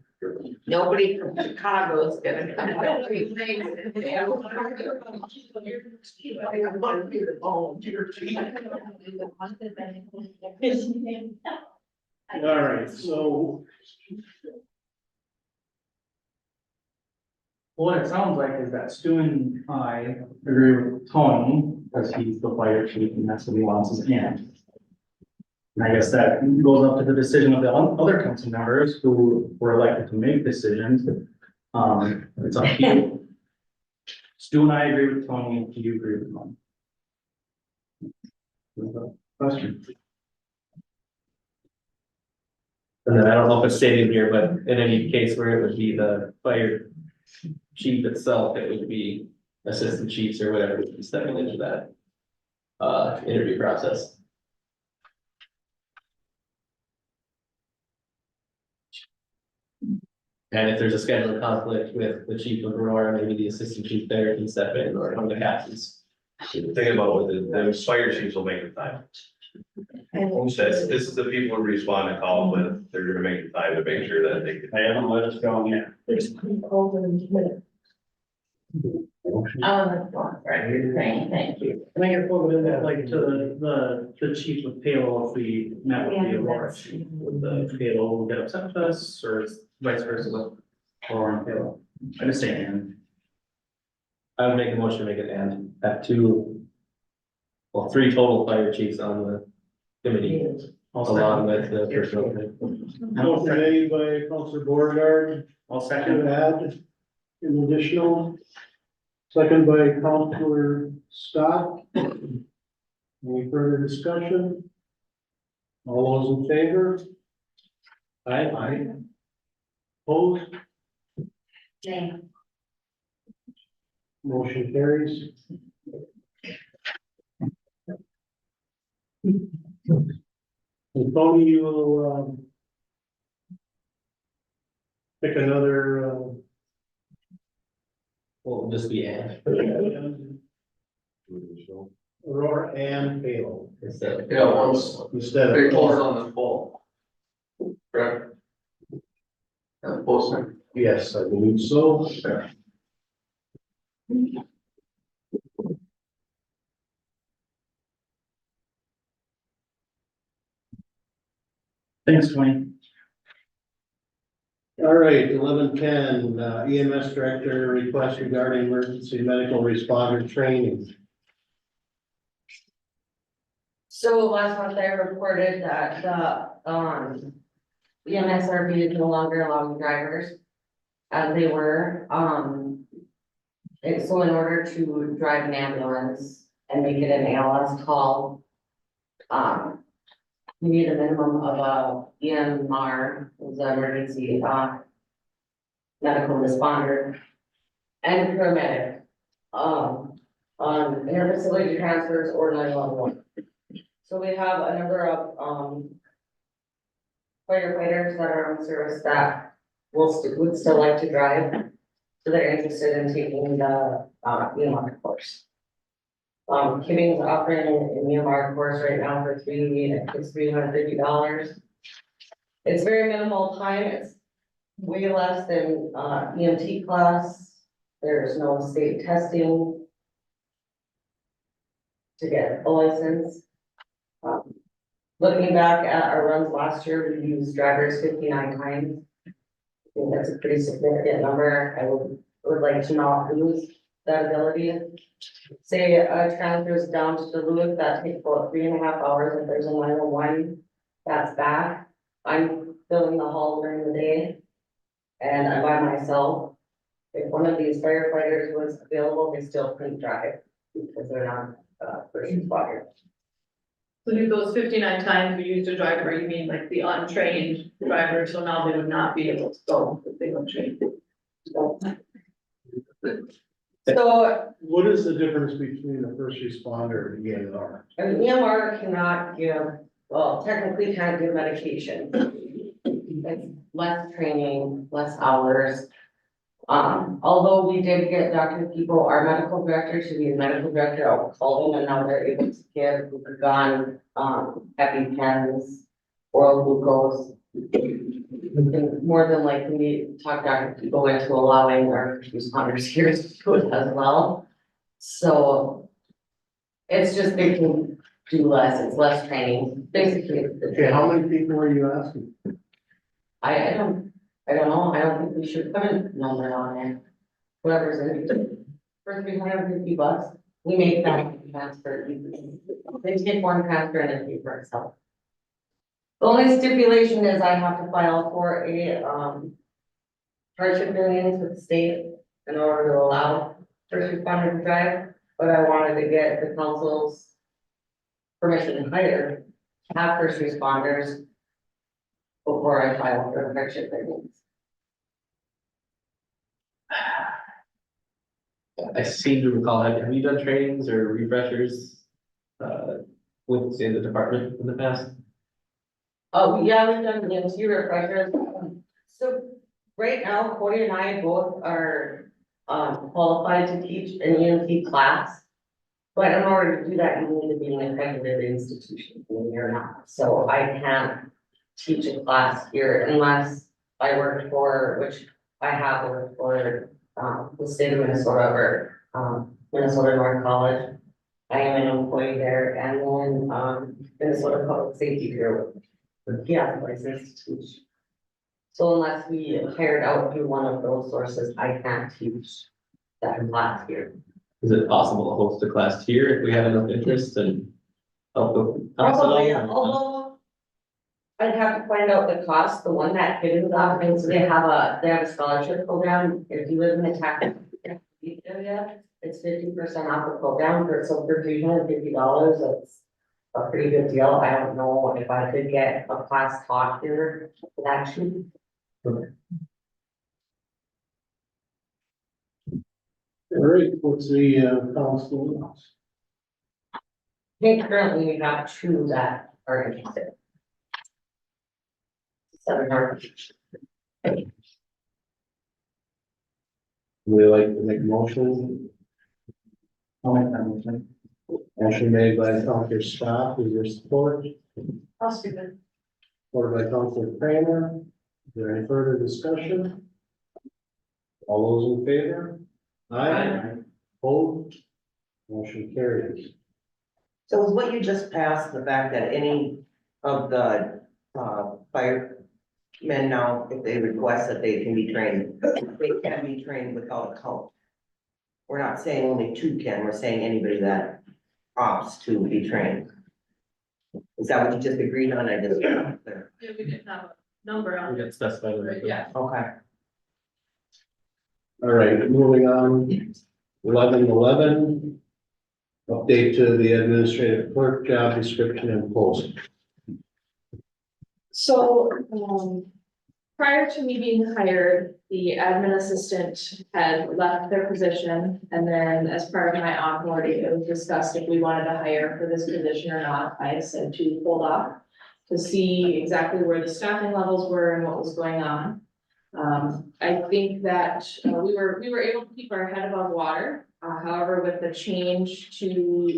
Nobody from Chicago is gonna come out. All right, so What it sounds like is that Stu and I agree with Tony, because he's the fire chief and that's what he wants his hand. And I guess that goes up to the decision of the other council members who were elected to make decisions. It's up to you. Stu and I agree with Tony, and do you agree with Tony? Question? And then I don't know if it's stated here, but in any case where it would be the fire chief itself, it would be assistant chiefs or whatever would be stepping into that interview process. And if there's a scheduling conflict with the chief of Aurora, maybe the assistant chief there can step in or what happens. Think about what the fire chiefs will make the time. This is the people who respond to calls, but they're gonna make the time to make sure that they. I haven't let us go yet. Thank you. Can I get forward in that, like, to the chief of payroll, if we met with the Aurora chief, would the payroll get upset with us, or vice versa with Aurora and payroll? I understand. I would make a motion to make it and have three total fire chiefs on the committee, along with the personal. motion made by Councilor Beauregard I'll second. to add an additional. Second by Councilor Scott. Any further discussion? All those in favor? Aye. Opposed? Motion carries. And Tony, you will, pick another, Will just be and. Aurora and payroll Instead of. Yeah, once instead they of. close on the fall. Correct? And posting. Yes, I believe so. Thanks, Tony. All right, 11:10, EMS director request regarding emergency medical responder training. So last month I reported that the, EMSRB is no longer allowing drivers. As they were, so in order to drive an ambulance and make it an ALS call, you need a minimum of a EMR, which is an emergency, medical responder, and paramedic, on interfacility transfers or 911. So we have a number of, firefighters that are on service that would still like to drive. So they're interested in taking the, EMR course. Kimming's offering an EMR course right now for $350. It's very minimal time, it's way less than, EMT class. There's no state testing to get a license. Looking back at our runs last year, we used drivers 59 times. I think that's a pretty significant number. I would like to not lose that ability. Say a transfer's down to Duluth, that takes about 3.5 hours. If there's a 911, that's back. I'm filling the hall during the day. And I'm by myself. If one of these firefighters was available, they still couldn't drive because they're not, first responders. So those 59 times we used a driver, you mean like the untrained driver, so now they would not be able to go if they were trained. So What is the difference between a first responder and EMR? an EMR cannot give, well, technically can't give medication. It's less training, less hours. Although we did get Dr. People, our medical director, to be a medical director of Colton, and now they're able to give glucagon, EpiPens, oral glucose. More than likely, talk Dr. People into allowing our responders here to do it as well. So it's just they can do less, it's less training, basically. Okay, how many people are you asking? I don't know, I don't think we should put a number on it. Whoever's in, for $350, we make that transfer. They take one transfer and then pay for itself. The only stipulation is I have to file for a, hardship variance with the state in order to allow first responder to drive, but I wanted to get the council's permission to hire, have first responders before I file for a hardship variance. I seem to recall, have you done trainings or refreshers, within the department in the past? Oh, yeah, we've done EMT refreshers. So right now, Cody and I both are qualified to teach an EMT class. But in order to do that, you need to be an accredited institution, and you're not. So I can't teach a class here unless I work for, which I have worked for, the state of Minnesota or Minnesota North College. I am an employee there, and then Minnesota Public Safety Bureau. Yeah, license to teach. So unless we hired out through one of those sources, I can't teach that class here. Is it possible to host a class here if we had enough interest and help with? Probably, although I'd have to find out the cost. The one that Higgins offers, they have a scholarship program. If you live in the tax area, it's 50% off the program so for $350, it's a pretty good deal. I don't know if I could get a class taught here with action. All right, what's the council? I think currently we have 2 that are interested. 7 are. Would you like to make a motion? I'll make that motion. Motion made by Counselor Scott, is your support? I'll speak then. Supported by Counselor Kramer. Is there any further discussion? All those in favor? Aye. Opposed? Motion carries. So is what you just passed, the fact that any of the firemen now, if they request that they can be trained, they can be trained without a count? We're not saying only 2 can, we're saying anybody that opts to be trained. Is that what you just agreed on? I just. Yeah, we didn't have a number on We it, got specified. but yeah. Okay. All right, moving on. 11:11. Update to the administrative clerk job description and post. So, prior to me being hired, the admin assistant had left their position. And then as part of my onboarding, it was discussed if we wanted to hire for this position or not. I said to hold off to see exactly where the staffing levels were and what was going on. I think that we were able to keep our head above water. However, with the change to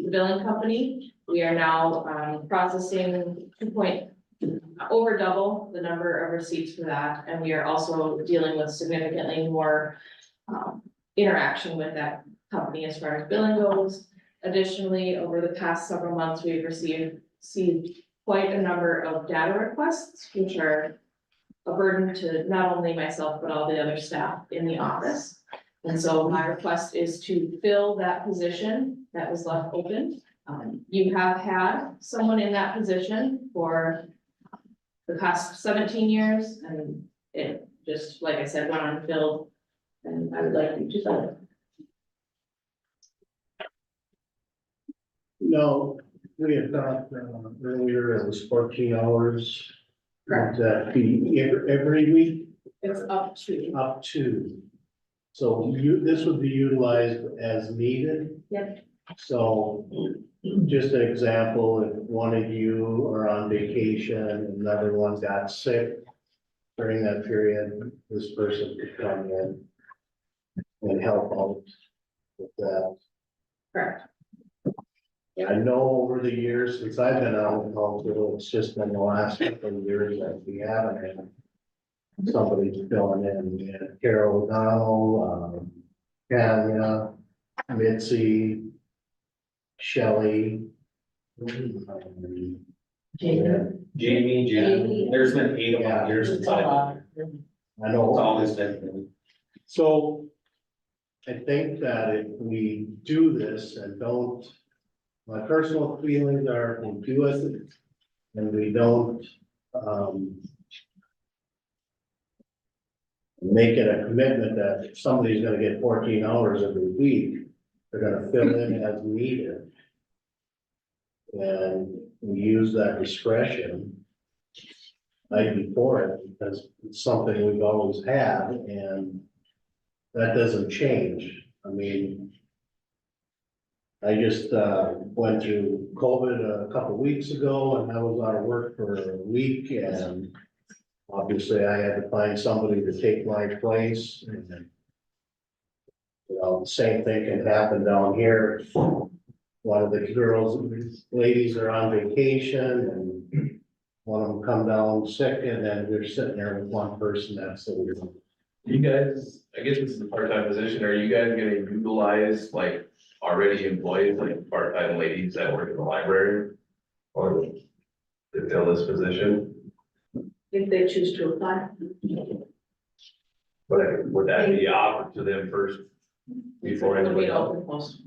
the billing company, we are now processing over double the number of receipts for that. And we are also dealing with significantly more interaction with that company as far as billing goes. Additionally, over the past several months, we've received quite a number of data requests, which are a burden to not only myself, but all the other staff in the office. And so my request is to fill that position that was left open. You have had someone in that position for the past 17 years, and it just, like I said, went unfilled, and I would like you to fill it. No, we had thought earlier it was 14 hours. That be every week It's up to. up to. So this would be utilized as needed. Yep. So just an example, if one of you are on vacation, another one got sick during that period, this person could come in and help out with that. Correct. I know over the years, since I've been out in Colorado, it's just been the last couple of years that we haven't had somebody filling in. We had Carol O'Donnell, Tanya, Mitzi, Shelley. Jamie, there's been 8 of them years since I've been here. I know. It's always been. So I think that if we do this and don't, my personal feelings are, we do it and we don't, make it a commitment that if somebody's gonna get 14 hours every week, they're gonna fill in as needed. And we use that discretion. I'd be for it because it's something we've always had and that doesn't change. I mean, I just, went through COVID a couple weeks ago and I was out of work for a week and obviously I had to find somebody to take my place and then, you know, the same thing can happen down here. One of the ladies are on vacation and one of them come down sick and then they're sitting there with one person that's the reason. You guys, I guess this is a part-time position, are you guys gonna utilize like already employees, like part-time ladies that work in the library? Or to fill this position? If they choose to apply. Would that be offered to them first? Before It'll be anybody an else? open post.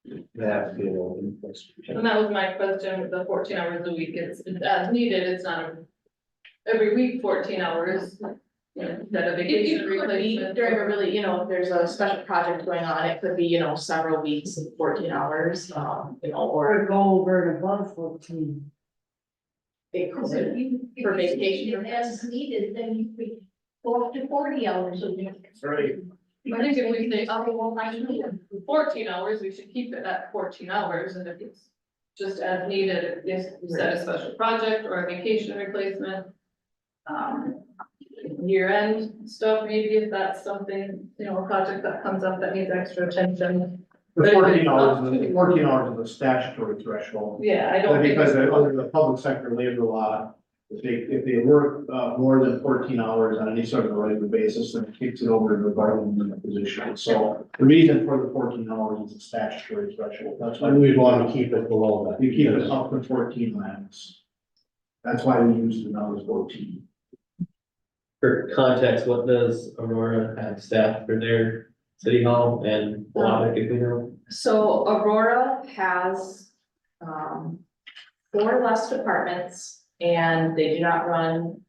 They have to be an open place. And that was my question, with the 14 hours a week, it's as needed, it's not every week 14 hours. You know, instead of vacation replacement. During a really, you know, if there's a special project going on, it could be, you know, several weeks of 14 hours, you know, or. Or go over and above 14. It could, So if you, for if you vacation see it as needed, then you could go up to 40 hours a week. Right. I think if we say, oh, well, I should need 14 hours, we should keep it at 14 hours, and if it's just as needed, if you set a special project or a vacation replacement. Year-end stuff, maybe if that's something, you know, a project that comes up that needs extra attention. The But if 14 it's hours, up to- 14 hours is a statutory threshold. Yeah, I don't think. Because under the public sector labor law, if they work, more than 14 hours on any sort of a regular basis, then it kicks it over to the government position. So the reason for the 14 hours is a statutory threshold. That's why And we'd want to keep it below that. we keep it up to 14 max. That's why we use the number 14. For context, what does Aurora have staff for their city hall and Wabac, if you know? So Aurora has, 4 less departments and they do not run,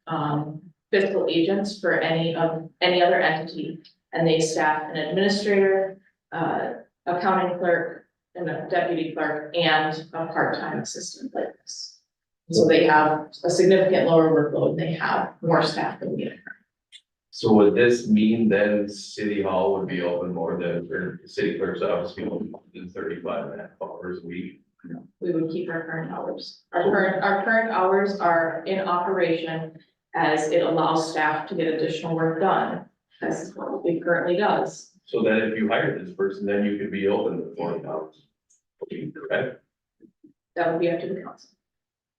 fiscal agents for any other entity. And they staff an administrator, accounting clerk, and a deputy clerk, and a part-time assistant like this. So they have a significant lower workload, they have more staff than we have. So would this mean then city hall would be open more than, or city clerk's office be open more than 35.5 hours a week? We would keep our current hours. Our current hours are in operation as it allows staff to get additional work done. That's what it currently does. So then if you hired this person, then you could be open to 40 hours. Okay, correct? That would be up to the council.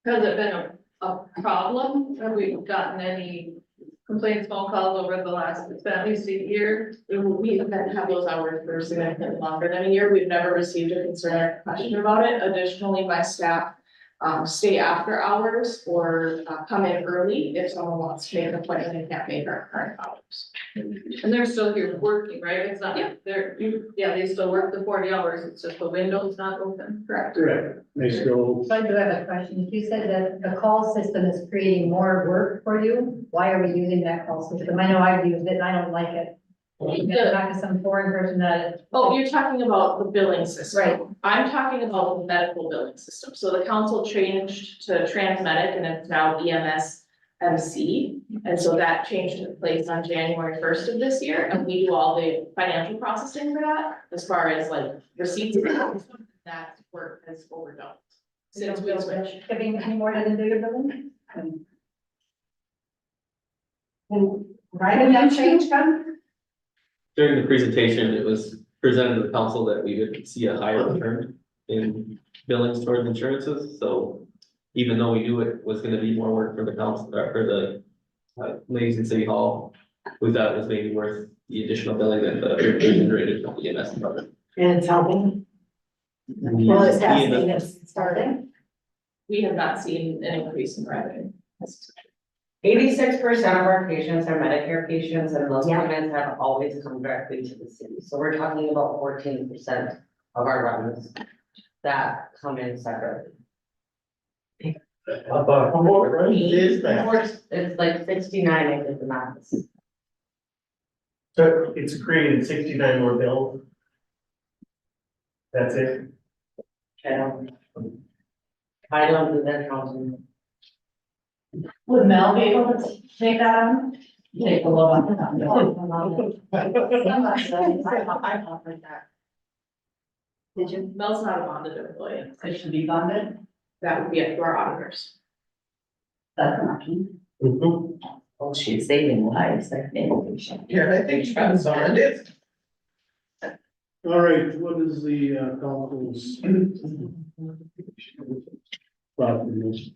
Has it been a problem? Have we gotten any complaints, phone calls over the last, it's been at least a year? We have been have those hours for significantly longer than a year. We've never received a concern or question about it. Additionally, my staff stay after hours or come in early if someone wants to make an appointment and can't make our current hours. And they're still here working, right? It's not, they still work the 40 hours. It's just the window's not open, correct? Correct. They still, So I do have a question. You said that the call system is creating more work for you. Why are we using that call system? I know I've used it and I don't like it. Not some foreign person that. Oh, you're talking about the billing system. Right. I'm talking about the medical billing system. So the council changed to Transmedic and it's now EMS MC. And so that changed in place on January first of this year, and we do all the financial processing for that, as far as like receipts. That work has overdone since we switched. Giving any more than the bigger building? Right, and that change come? During the presentation, it was presented to the council that we would see a higher return in billings towards insurances, so even though we knew it was gonna be more work for the council, or for the ladies in City Hall, we thought it was maybe worth the additional billing that the generated from the EMS department. And it's helping. Well, it's happening, it's starting. We have not seen an increase in revenue. 86% of our patients are Medicare patients, and those Yeah. payments have always come directly to the city. So we're talking about 14% of our revenues that come in separately. What is that? It's like 69, I did the math. So it's created 69 more bills. That's it. I don't do that counting. Would Mel be able to take that on? Take a look on I offered that. Did you? Mel's not a bonded employee. It should be funded. That would be up to our auditors. That's an option. Oh, she's saving lives, I think. Yeah, I think that's on it. All right, what is the council's? Proclamation.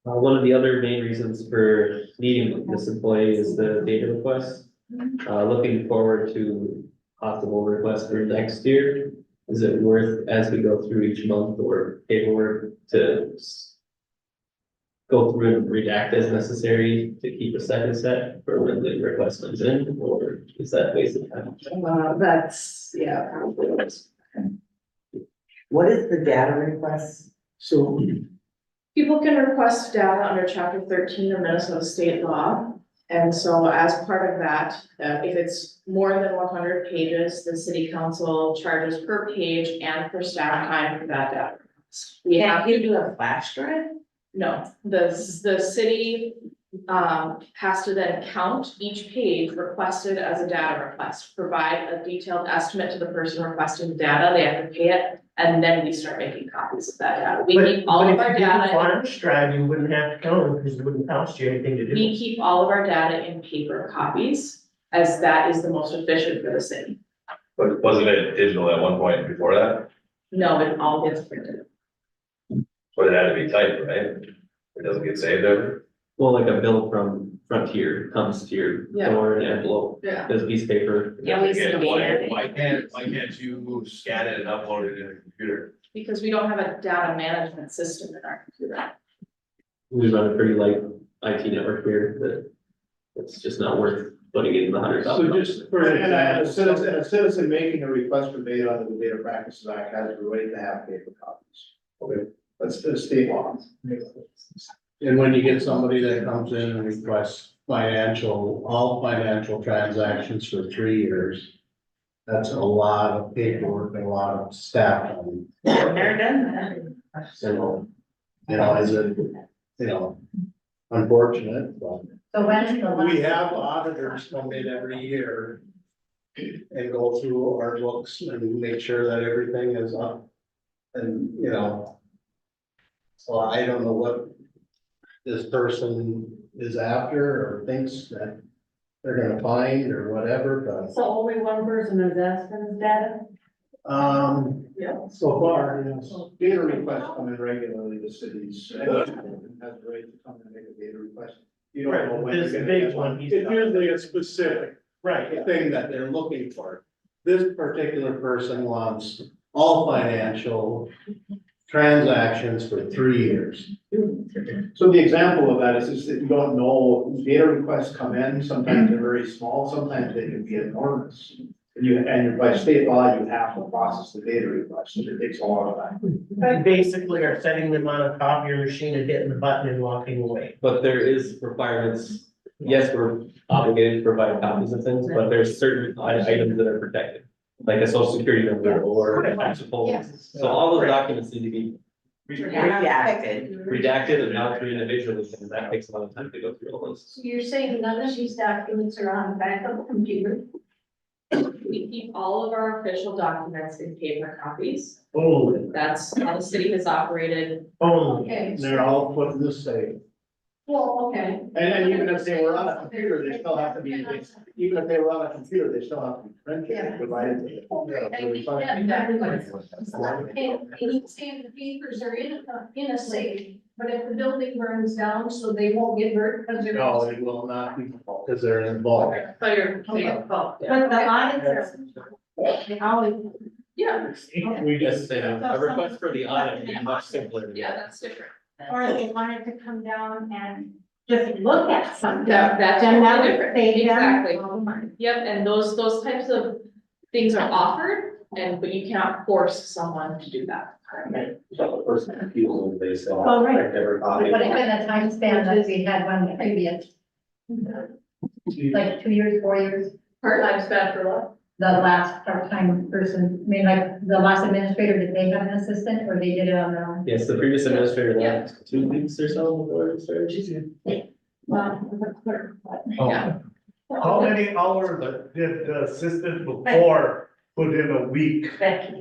One of the other main reasons for needing this employee is the data request. Looking forward to possible requests for next year. Is it worth, as we go through each month or paperwork, to go through and redact as necessary to keep a second set for when the request comes in, or is that wasted time? That's, yeah, probably. What is the data request? So People can request data under chapter 13 of Minnesota state law. And so as part of that, if it's more than 100 pages, the city council charges per page and per staff time for that data. We have, Can't you do a flash drive? no, the city has to then count each page requested as a data request, provide a detailed estimate to the person requesting the data, they have to pay it, and then we start making copies of that data. We keep all of our data. Flash drive, you wouldn't have to count them because it wouldn't cost you anything to do. We keep all of our data in paper copies, as that is the most efficient for the city. But wasn't it digital at one point before that? No, it all gets printed. But it had to be typed, right? It doesn't get saved ever? Well, like a bill from Frontier comes to your Yeah. door in an envelope, Yeah. there's a piece of paper. Yeah, we Again, scan it. why can't you scan it and upload it in a computer? Because we don't have a data management system in our computer. We run a pretty light IT network here, that it's just not worth putting it in the $100,000. So just for a citizen making a request for data under the Data Practices Act has the right to have paper copies. Okay, that's the state law. And when you get somebody that comes in and requests all financial transactions for 3 years, that's a lot of paperwork and a lot of staff time. Never done that. So, is it, unfortunate, but. So when is the last? We have auditors come in every year and go through our books and make sure that everything is up. And, so I don't know what this person is after or thinks that they're gonna find or whatever, but, So only one person is asking this data? Yeah. So far, data requests come in regularly to cities. Anyone has the right to come and make a data request. You don't know when. This you're gonna big get one, it's usually a specific Right, thing that they're looking for. This particular person wants all financial transactions for 3 years. So the example of that is that you don't know, data requests come in, sometimes they're very small, sometimes they can be enormous. And by state law, you have to process the data request, so it takes a lot of time. I basically are setting them on a copier machine and hitting the button and walking away. But there is requirements yes, we're obligated to provide copies of things, but there's certain items that are protected. Like a social security number or a tax poll. Yes. So all those documents need to be Redacted. redacted and not through individually, and that takes a lot of time to go through all those. So you're saying none of these documents are on backup computer? We keep all of our official documents in paper copies. Oh, That's how the city has operated. oh, Okay. they're all put in the same. Well, okay. And even if they were on a computer, they still have to be, even if they were on a computer, they still have to be printed and provided. And you say the papers are in a safe, but if the building burns down, so they won't get hurt because they're. No, it will not be, because they're involved. Fire. But the audits are, they always. Yeah, We just say a request for the audit would be much simpler. yeah, that's different. Or if they wanted to come down and just look at something. That's Then that totally would different. save them Exactly. all the money. Yep, and those types of things are offered, but you cannot force someone to do that. So the person appeals, they still Oh, right. protect every copy. But it's been a time span that we had one previous. Like 2 years, 4 years, Part-time staff for what? the last part-time person, I mean, like, the last administrator, did they have an assistant, or they did it on their own? Yes, the previous administrator left 2 weeks or so before it started. Yeah. How many hours did the assistant before put in a week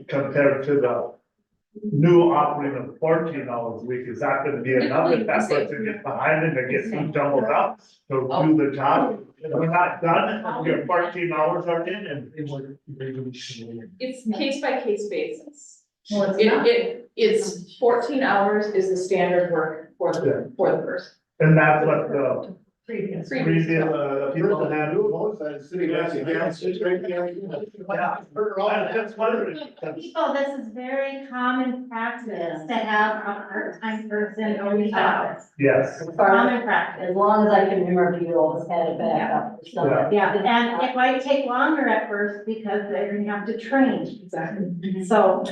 compared to the new operating of 14 hours a week? Is that gonna be enough if that person gets behind and they get too jumbled up to do the job? We're not done, your 14 hours are in and. It's case by case basis. Well, it's not. It's 14 hours is the standard work for the person. And that's what the Previous. previous, people had. I'm just wondering. People, this is very common practice to have a part-time person in the office. Yes. Common practice. As long as I can remember, you always had it back up. So, Yeah, and it might take longer at first because they're gonna have to train. Exactly. So,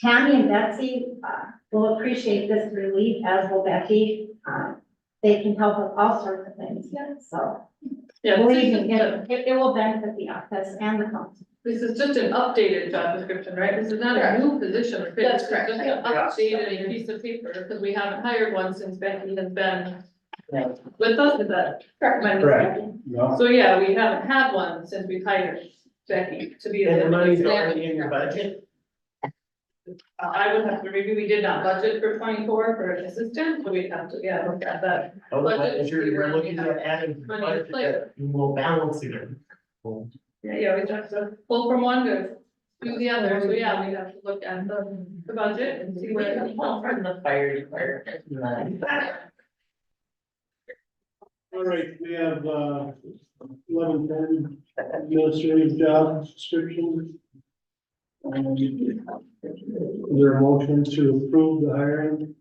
Tammy and Betsy, will appreciate this relief, as will Becky. They can help with all sorts of things, so. Yeah, Believe me, it will benefit the office and the council. this is just an updated job description, right? This is not a new position. That's correct. Just an updated piece of paper, because we haven't hired one since Becky has been with us, is that correct? My understanding? So, yeah, we haven't had one since we've hired Becky to be. And the money's already in your budget? I would have to review, we did not budget for 24 for an assistant, so we'd have to, yeah, look at that. Oh, Budget, but you're, see where we're looking we at have adding money budget to play that will balance it. Yeah, we have to pull from one to do the other, so yeah, we have to look at the budget and see where it comes from. the fire department. All right, we have, 11:10 administrative job description. Is there a motion to approve the hiring?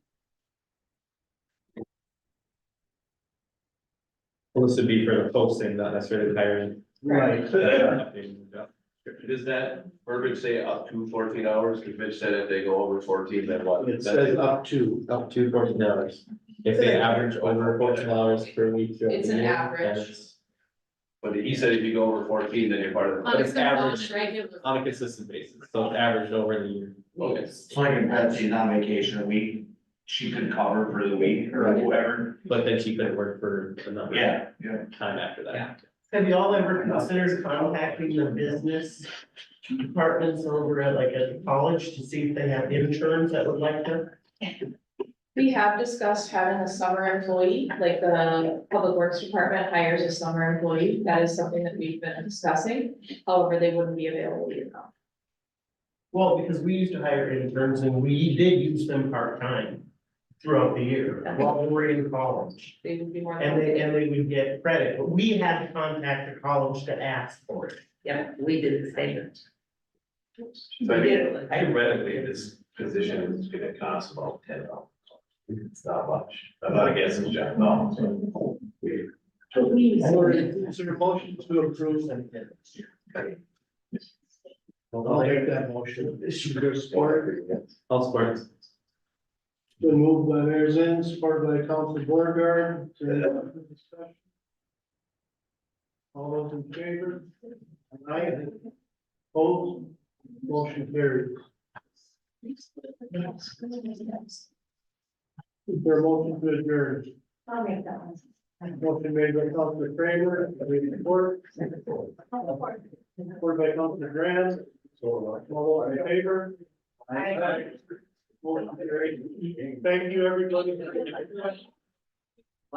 Well, this would be for the posting, not necessarily hiring. Right. Does that verbiage say up to 14 hours? Because Mitch said if they go over 14, then what? It says up to. Up to 14 hours. If they average over 14 hours per week throughout It's the an year, average. then it's But he said if you go over 14, then you're part of the. On it's average. regular. on a consistent basis, so it's averaged over the year. Okay. It's like if Betsy's on vacation a week, she could cover for the week or whoever. But then she couldn't work for another Yeah. time after that. Have you all ever considered contacting the business departments over at like at the college to see if they have interns that would like to? We have discussed having a summer employee, like the Public Works Department hires a summer employee. That is something that we've been discussing. However, they wouldn't be available year round. Well, because we used to hire interns and we did use them part-time throughout the year while we were in college. They would be more. And they would get credit, but we had to contact the college to ask for it. Yeah, we did the same. So I mean, theoretically, this position is gonna cost about $10. It's not much. I'm not against this job, no. Is there a motion to approve? I'll make that motion. Is there support? All sports. Been moved by Mayor Zinn, supported by Council Borgard. All those in favor? Aye. Opposed? Motion carried. Is there a motion to adjourn? I'll make that one. Motion made by Councilor Kramer, any support? Support by Councilor Graham. All those in favor? Aye. Motion carried. Thank you, everybody.